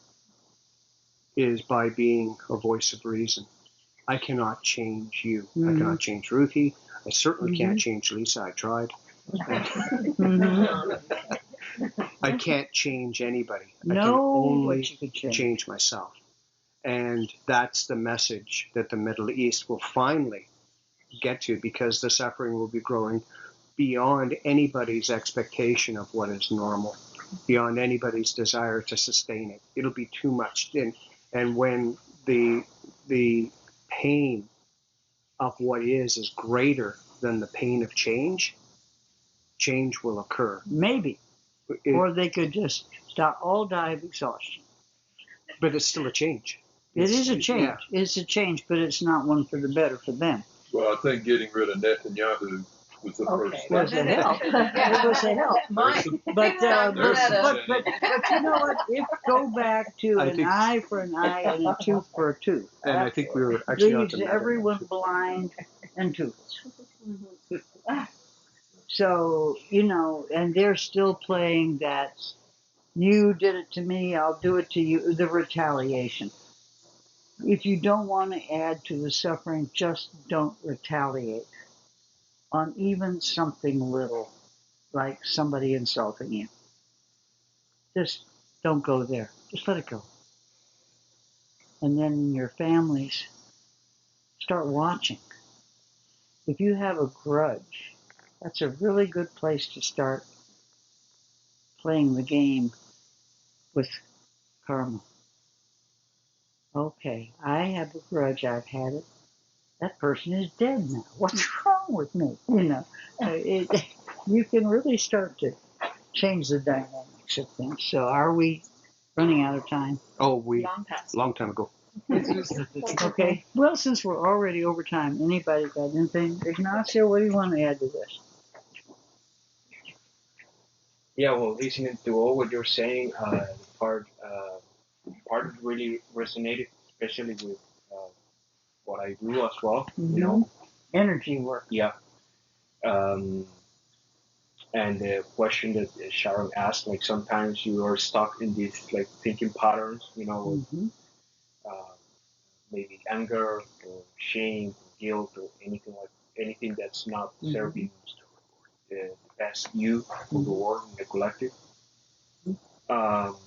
Is by being a voice of reason. I cannot change you. I cannot change Ruthie. I certainly can't change Lisa. I tried. I can't change anybody. I can only change myself. And that's the message that the Middle East will finally get to, because the suffering will be growing beyond anybody's expectation of what is normal, beyond anybody's desire to sustain it. It'll be too much. And when the pain of what is greater than the pain of change will occur. Maybe. or they could just all die of exhaustion. But it's still a change. It is a change. Yeah. It's a change, but it's not one for the better for them. Well, I think getting rid of Netanyahu was the first Okay, step. Was a help. It was a help. Mine. But There's you know what? If go back to I an think- eye for an eye and a tooth for a tooth, And I think we were actually on leaves to another everyone one. blind and toothless. So, you know, and they're still playing that you did it to me, I'll do it to you, the retaliation. If you don't want to add to the suffering, just don't retaliate on even something little, like somebody insulting you. Just don't go there. Just let it go. And then in your families, start watching. If you have a grudge, that's a really good place to start playing the game with karma. Okay, I have a grudge, I've had it. That person is dead now. What's wrong with me? You know, you can really start to change the dynamics of things. So are we running out of time? Oh, Long past. long time ago. Okay. Well, since we're already over time, anybody got anything? Ignacio, what do you want to add to this? Yeah, well, listening to all what you're saying, part really resonated, especially with what I do as well. You know, Energy work. yeah. Um, and the question that Sharon asked, like sometimes you are stuck in these like thinking patterns, you know, Mm-hmm. uh, maybe anger or shame, guilt, or anything that's not Mhm. serving the best you of the world and the collective. Um,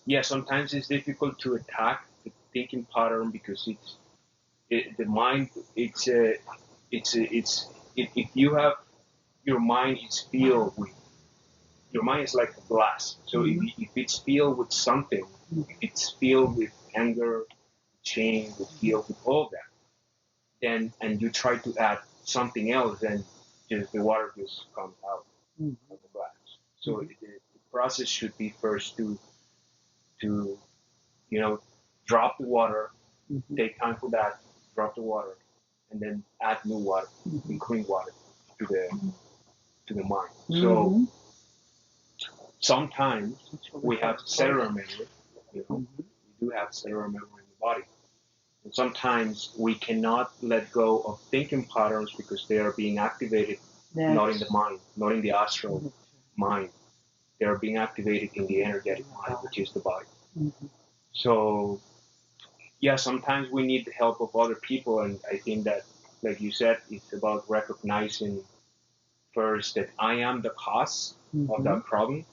yeah, sometimes it's difficult to attack the thinking pattern because the mind. If you have your mind is filled with your mind is like a glass. So if it's filled with something, if it's filled with anger, shame, with guilt, with all that, then and you try to add something else, then just the water just comes out of the glass. So the process should be first to drop the water, take time for that, drop the water, and then add new water, and clean water to the mind. So sometimes we have cellular memory, we do have cellular memory in the body. And sometimes we cannot let go of thinking patterns because they are being activated not in the mind, not in the astral mind. They are being activated in the energetic mind, which is the body. So, yeah, sometimes we need the help of other people. And I think that, like you said, it's about recognizing first that I am the cause of that problem.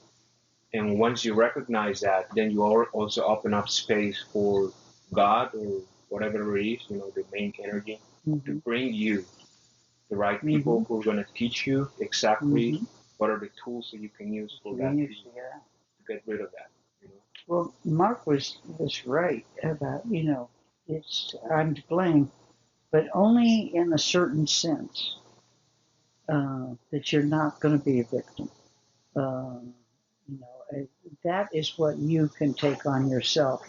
And once you recognize that, then you also open up space for God or whatever it is, the main energy, to bring you the right people who are going to teach you exactly what are the tools that you can use for that to get rid of that. Well, Mark was right about, I'm to blame, but only in a certain sense that you're not going to be a victim. That is what you can take on yourself.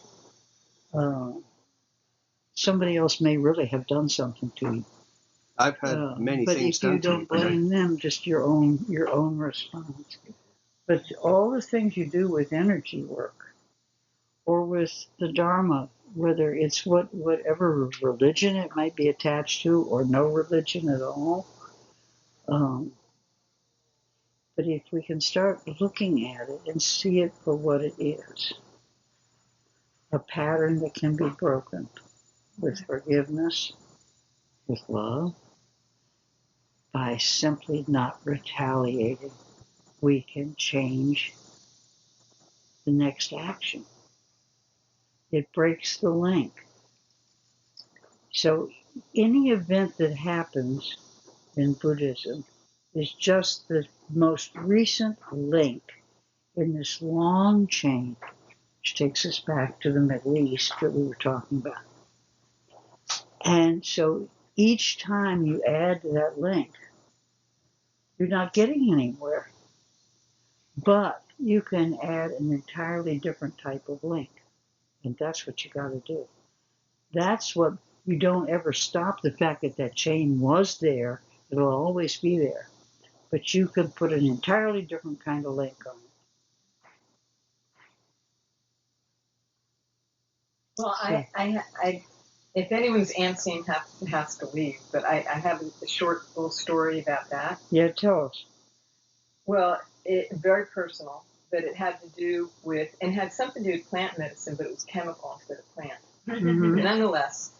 Somebody else may really have done something to you. I've had many things done to me. But if you don't blame them, just your own response. But all the things you do with energy work or with the Dharma, whether it's whatever religion it might be attached to or no religion at all, but if we can start looking at it and see it for what it is, a pattern that can be broken with forgiveness, with love, by simply not retaliating, we can change the next action. It breaks the link. So any event that happens in Buddhism is just the most recent link in this long chain, which takes us back to the Middle East that we were talking about. And so each time you add to that link, you're not getting anywhere. But you can add an entirely different type of link. And that's what you got to do. That's what you don't ever stop the fact that that chain was there. It'll always be there. But you can put an entirely different kind of link on it. Well, I if anyone's antsy has to leave, but I have a short little story about that. Yeah, tell us. Well, very personal, but it had to do with, and had something to do with plant medicine, but it was chemical instead of plant. Mm-hmm. Nonetheless,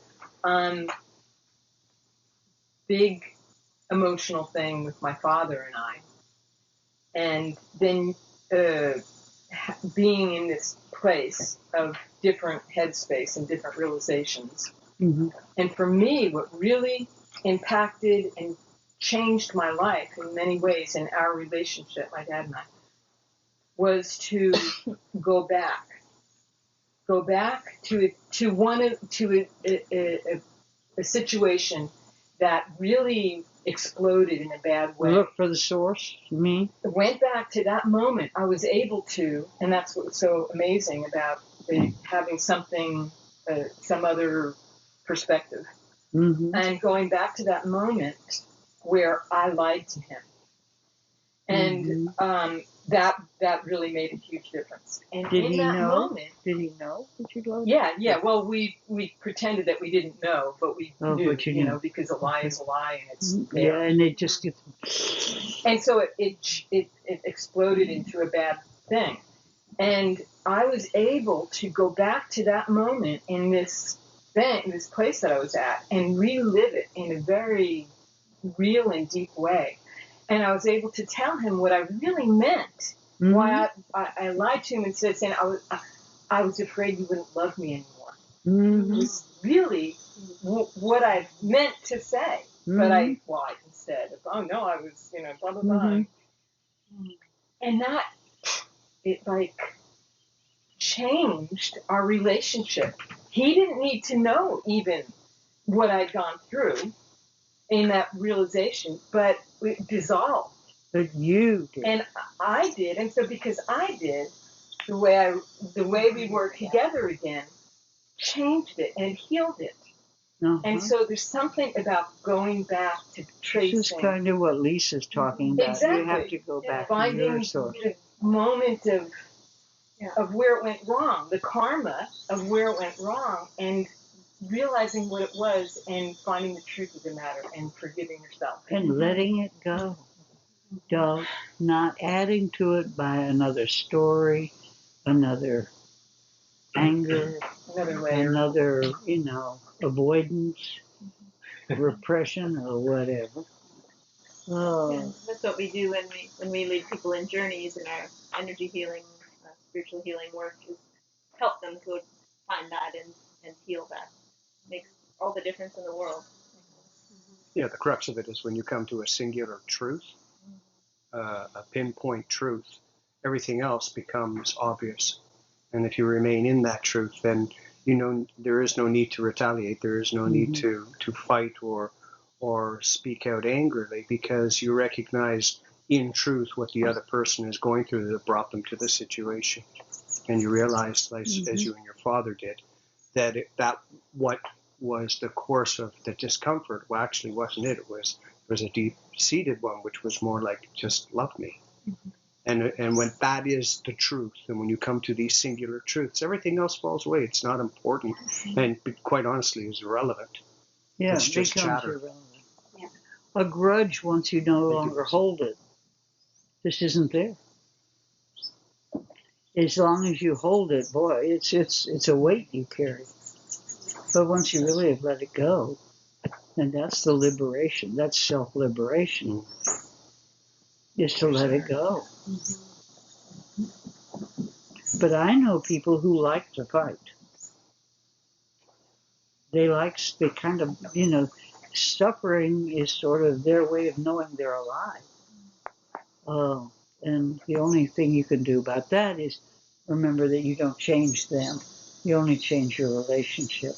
big emotional thing with my father and I. And then being in this place of different headspace and different realizations. Mm-hmm. And for me, what really impacted and changed my life in many ways in our relationship, my dad and I, was to go back to a situation that really exploded in a bad way. Look for the source, you mean? Went back to that moment. I was able to, and that's what was so amazing about having something, some other perspective. Mm-hmm. And going back to that moment where I lied to him. And that really made a huge difference. And Did in he that know? moment, Did he know that you loved? yeah. Well, we pretended that we didn't know, but we knew, but you knew. because a lie is a lie, and it's there. Yeah, and it just gets. And so it exploded into a bad thing. And I was able to go back to that moment in this place that I was at, and relive it in a very real and deep way. And I was able to tell him what I really meant. Mm-hmm. Why I lied to him and said, saying I was afraid you wouldn't love me anymore. Mm-hmm. It was really what I meant to say. Mm-hmm. But I lied instead. Oh no, I was, blah blah blah. Mm-hmm. And that it changed our relationship. He didn't need to know even what I'd gone through in that realization, but it dissolved. But you did. And I did, and so because I did, the way we were together again changed it and healed it. Uh-huh. And so there's something about going back to tracing. This is kind of what Lisa's talking about. Exactly. You have to go back to finding your source. the moment of where it went wrong, the karma of where it went wrong, and realizing what it was and finding the truth of the matter and forgiving yourself. And letting it go. Not adding to it by another story, another anger, Another layer. another, avoidance, repression, or whatever. Oh. Yeah, that's what we do when we lead people in journeys in our energy healing, spiritual healing work, is help them to find that and heal that. Makes all the difference in the world. Yeah, the crux of it is when you come to a singular truth, a pinpoint truth, everything else becomes obvious. And if you remain in that truth, then there is no need to retaliate. There is no need to fight or speak out angrily, because you recognize in truth what the other person is going through that brought them to the situation. And you realize, as you and your father did, that what was the course of the discomfort, well, actually wasn't it. It was a deep-seated one, which was more like, just love me. And when that is the truth, and when you come to these singular truths, everything else falls away. It's not important, and quite honestly, is irrelevant. Yeah, It's it just becomes chatter. irrelevant. Yeah. A grudge, once you no longer hold it, this isn't there. As long as you hold it, boy, it's a weight you carry. But once you really have let it go, and that's the liberation, that's self-liberation, is to let it go. But I know people who like to fight. They kind of, suffering is sort of their way of knowing they're alive. And the only thing you can do about that is remember that you don't change them. You only change your relationship.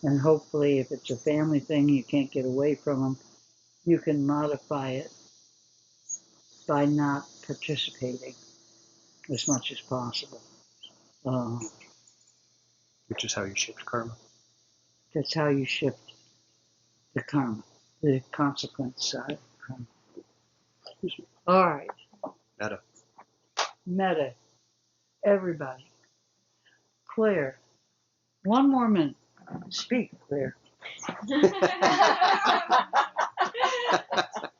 And hopefully, if it's a family thing, you can't get away from them, you can modify it by not participating as much as possible. Which is how you shift karma. That's how you shift the karma, the consequence side of karma. All right. Meta. Meta. Everybody. Claire. One more minute. Speak, Claire.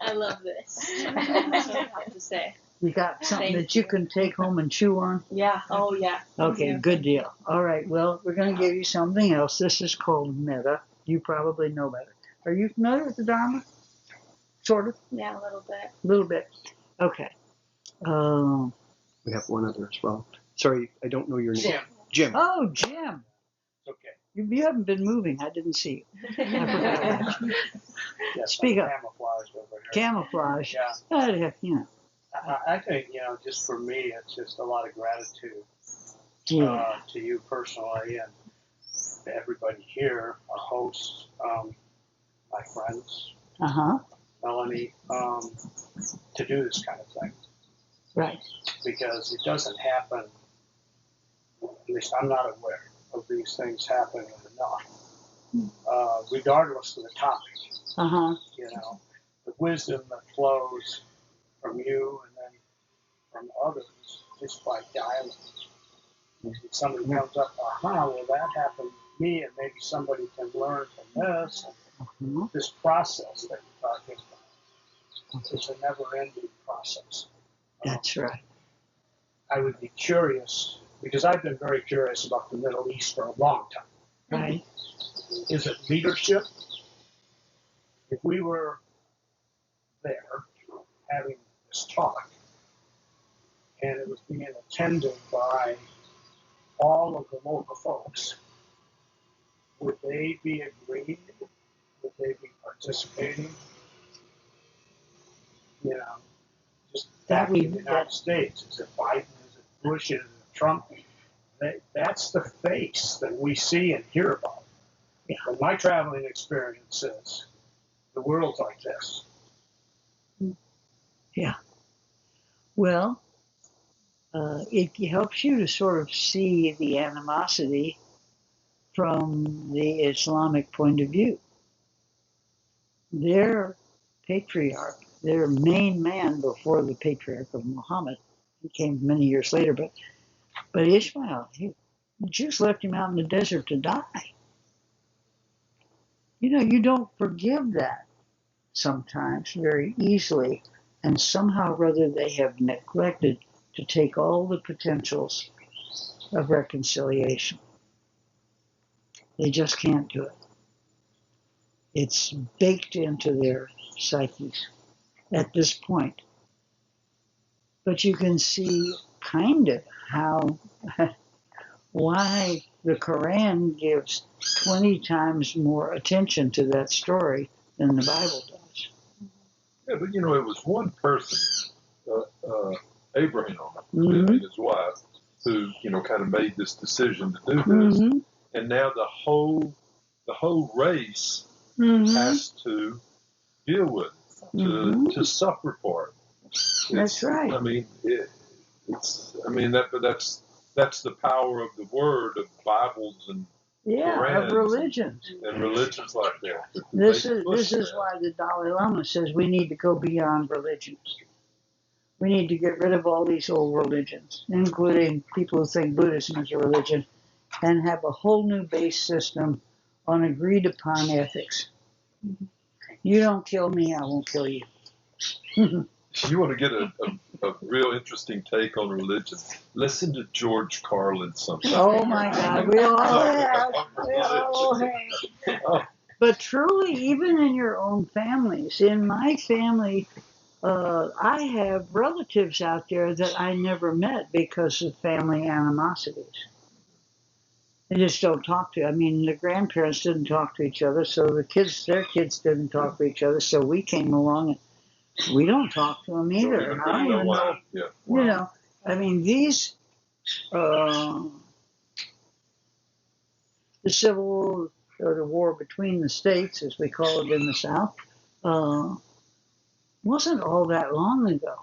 I love this. That's what I have to say. You got something Thank that you you. can take home and chew on? Yeah. Oh, yeah. Okay, Yeah. good deal. All right, well, we're going to give you something else. This is called metta. You probably know better. Are you familiar with the Dharma? Sort of? Yeah, a little bit. A little bit. Okay. We have one other as well. Sorry, I don't know your name. Jim. Jim. Oh, Jim. Okay. You haven't been moving. I didn't see you. I forgot about you. Yes, Speak I'm up. camouflaged over here. Camouflage. Yeah. You know. I think, just for me, it's just a lot of gratitude Yeah. to you personally and to everybody here, our hosts, my friends, Uh-huh. Melanie, to do this kind of thing. Right. Because it doesn't happen, at least I'm not aware of these things happening enough, regardless of the topic. Uh-huh. The wisdom that flows from you and then from others just by dialogue. If somebody comes up, well, that happened to me, and maybe somebody can learn from this. And this process that you're talking about is a never-ending process. That's right. I would be curious, because I've been very curious about the Middle East for a long time. Right. Is it leadership? If we were there having this talk, and it was being attended by all of the local folks, would they be agreeing? Would they be participating? Just back in the United States, is it Biden? Is it Bush? Is it Trump? That's the face that we see and hear about. Yeah. But my traveling experience is the world's like this. Yeah. Well, it helps you to sort of see the animosity from the Islamic point of view. Their patriarch, their main man before the patriarch of Muhammad, he came many years later, but Ishmael, the Jews left him out in the desert to die. You don't forgive that sometimes very easily, and somehow or other they have neglected to take all the potentials of reconciliation. They just can't do it. It's baked into their psyches at this point. But you can see kind of why the Quran gives 20 times more attention to that story than the Bible does. Yeah, but it was one person, Abraham, Mm-hmm. and his wife, who kind of made this decision to do this, Mm-hmm. and now the whole race Mm-hmm. has to deal with it, to suffer for it. That's right. I mean, that's the power of the word, of Bibles and Qurans of religions. and religions like that. This is why the Dalai Lama says we need to go beyond religions. We need to get rid of all these old religions, including people who think Buddhism is a religion, and have a whole new base system on agreed upon ethics. You don't kill me, I won't kill you. You want to get a real interesting take on religion? Listen to George Carlin sometime. Oh my God, we all have. We all have. But truly, even in your own families, in my family, I have relatives out there that I never met because of family animosities. They just don't talk to. I mean, the grandparents didn't talk to each other, so their kids didn't talk to each other. So we came along and we don't talk to them either. And I don't even know. Yeah. I mean, these the civil or the war between the states, as we call it in the South, wasn't all that long ago.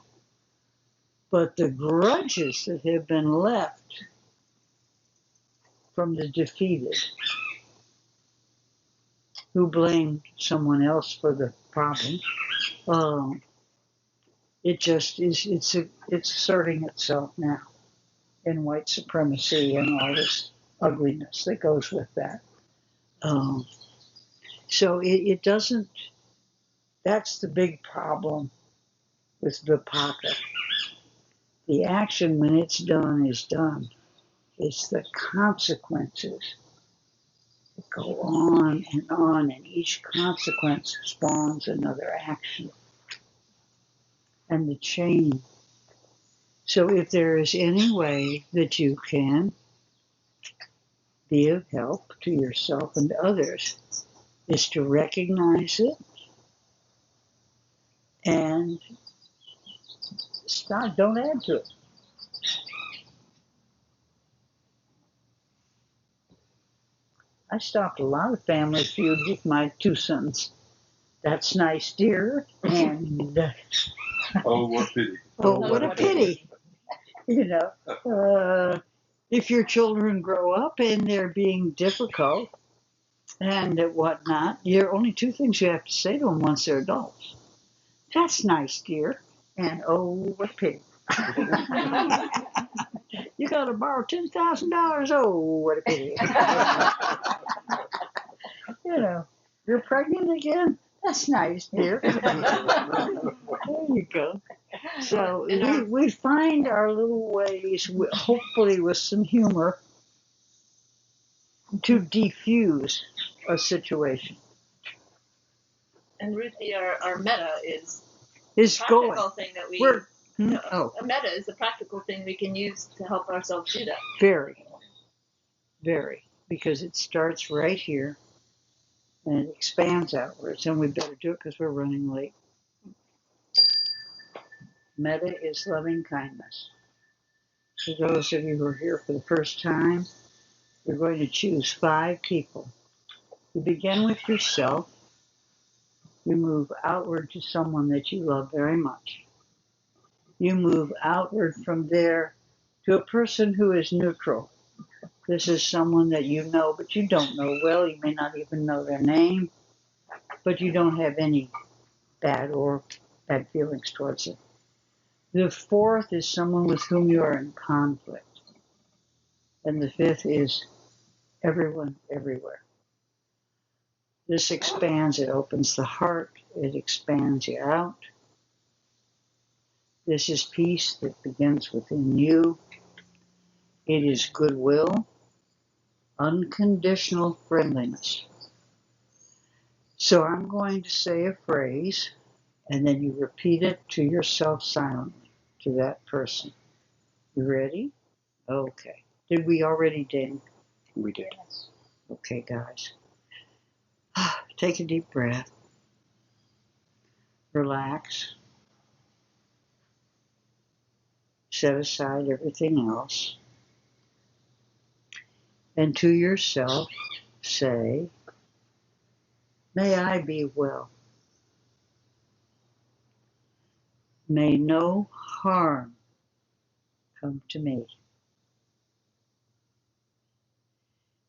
But the grudges that have been left from the defeated, who blame someone else for the problem, it just is. It's asserting itself now in white supremacy and all this ugliness that goes with that. So it doesn't. That's the big problem with vipaka. The action, when it's done, is done. It's the consequences that go on, and each consequence spawns another action. And the chain. So if there is any way that you can be of help to yourself and others, is to recognize it and stop. Don't add to it. I stopped a lot of family feuds with my two sons. That's nice, dear. And Oh, what pity. oh, what a pity. You know, if your children grow up and they're being difficult and whatnot, your only two things you have to say to them once they're adults. That's nice, dear. And oh, what a pity. You got to borrow $10,000. Oh, what a pity. You know, you're pregnant again? That's nice, dear. There you go. So we find our little ways, hopefully with some humor, to defuse a situation. And Ruthie, our meta is Is a going. practical thing that we. Oh, A meta is a practical thing we can use to help ourselves do that. very, very, because it starts right here and it expands outwards, and we better do it because we're running late. Meta is loving kindness. For those of you who are here for the first time, you're going to choose 5 people. You begin with yourself. You move outward to someone that you love very much. You move outward from there to a person who is neutral. This is someone that you know, but you don't know well. You may not even know their name, but you don't have any bad feelings towards it. The 4th is someone with whom you are in conflict. And the 5th is everyone, everywhere. This expands, it opens the heart, it expands you out. This is peace that begins within you. It is goodwill, unconditional friendliness. So I'm going to say a phrase, and then you repeat it to yourself silently, to that person. You ready? Okay. Did we already ding? We did. Okay, guys. Take a deep breath. Relax. Set aside everything else. And to yourself, say, may I be well. May no harm come to me.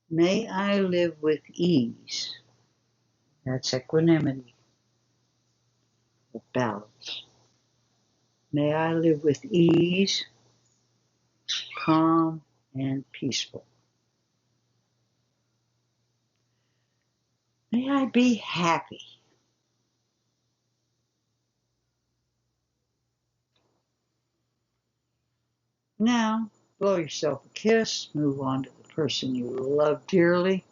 May I live with ease. That's equanimity, with balance. May I live with ease, calm, and peaceful. May I be happy. Now, blow yourself a kiss, move on to the person you love dearly.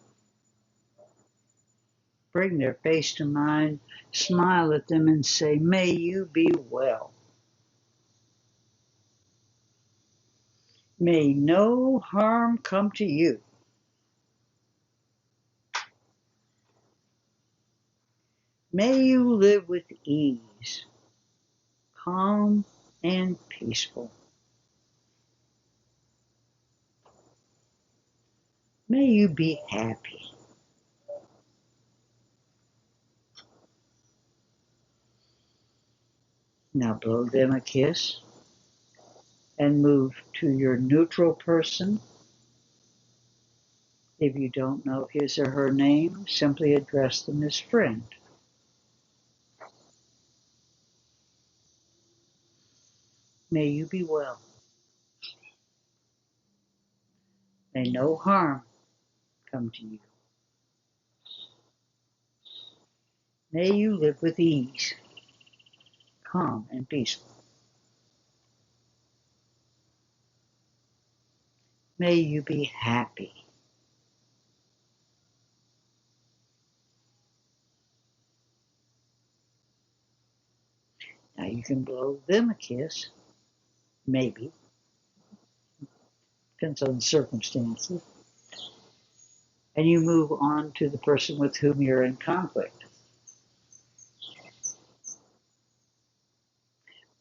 Bring their face to mind, smile at them and say, may you be well. May no harm come to you. May you live with ease, calm and peaceful. May you be happy. Now blow them a kiss. and move to your neutral person. If you don't know his or her name, simply address them as friend. May you be well. May no harm come to you. May you live with ease, calm and peaceful. May you be happy. Now you can blow them a kiss, maybe. Depends on the circumstances. And you move on to the person with whom you're in conflict.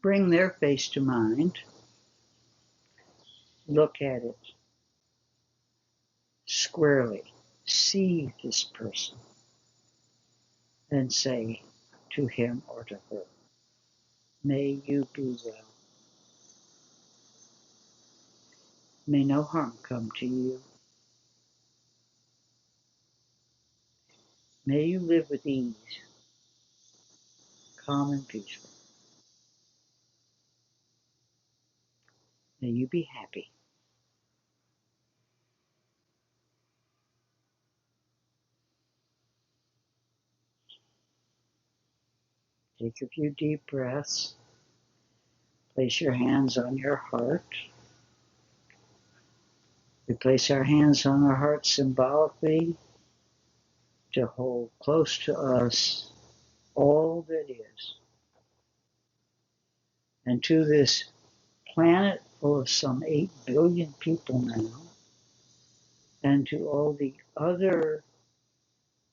Bring their face to mind. Look at it squarely. See this person. And say to him or to her, may you be well. May no harm come to you. May you live with ease, calm and peaceful. May you be happy. Take a few deep breaths. Place your hands on your heart. We place our hands on our heart symbolically to hold close to us all that is. And to this planet full of some 8 billion people now, and to all the other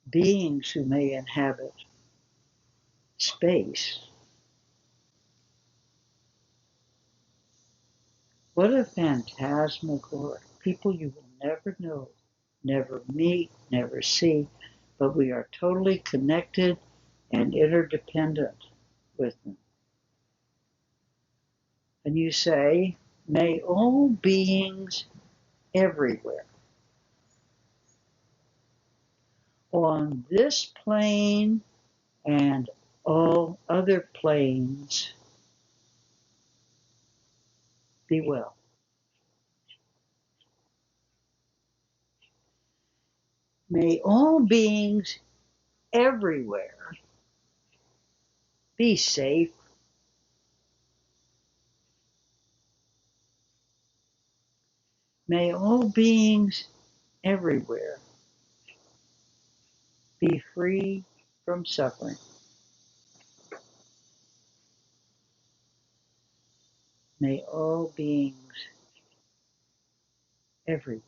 beings who may inhabit space. What a phantasmagoric people you will never know, never meet, never see, but we are totally connected and interdependent with them. And you say, may all beings everywhere on this plane and all other planes be well. May all beings everywhere be safe. May all beings everywhere be free from suffering. May all beings everywhere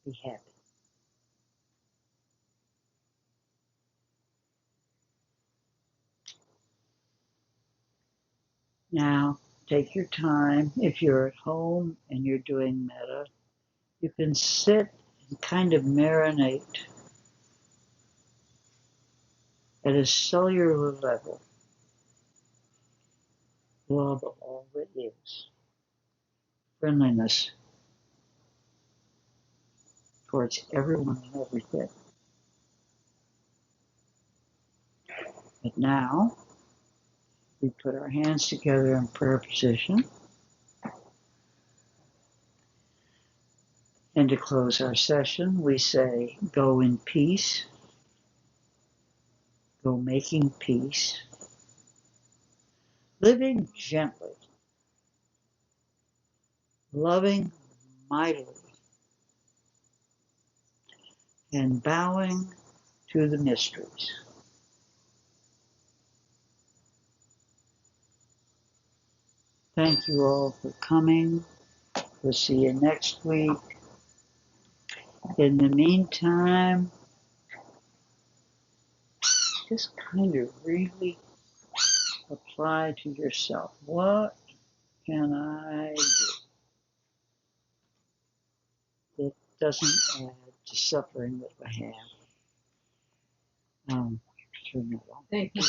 be happy. Now, take your time. If you're at home and you're doing metta, you can sit and kind of marinate at a cellular level. Love of all that is. Friendliness towards everyone and everything. But now, we put our hands together in prayer position. And to close our session, we say, go in peace, go making peace, living gently, loving mightily, and bowing to the mysteries. Thank you all for coming. We'll see you next week. In the meantime, just kind of really apply to yourself. What can I do that doesn't add to suffering that I have? Turn that on. Thank you.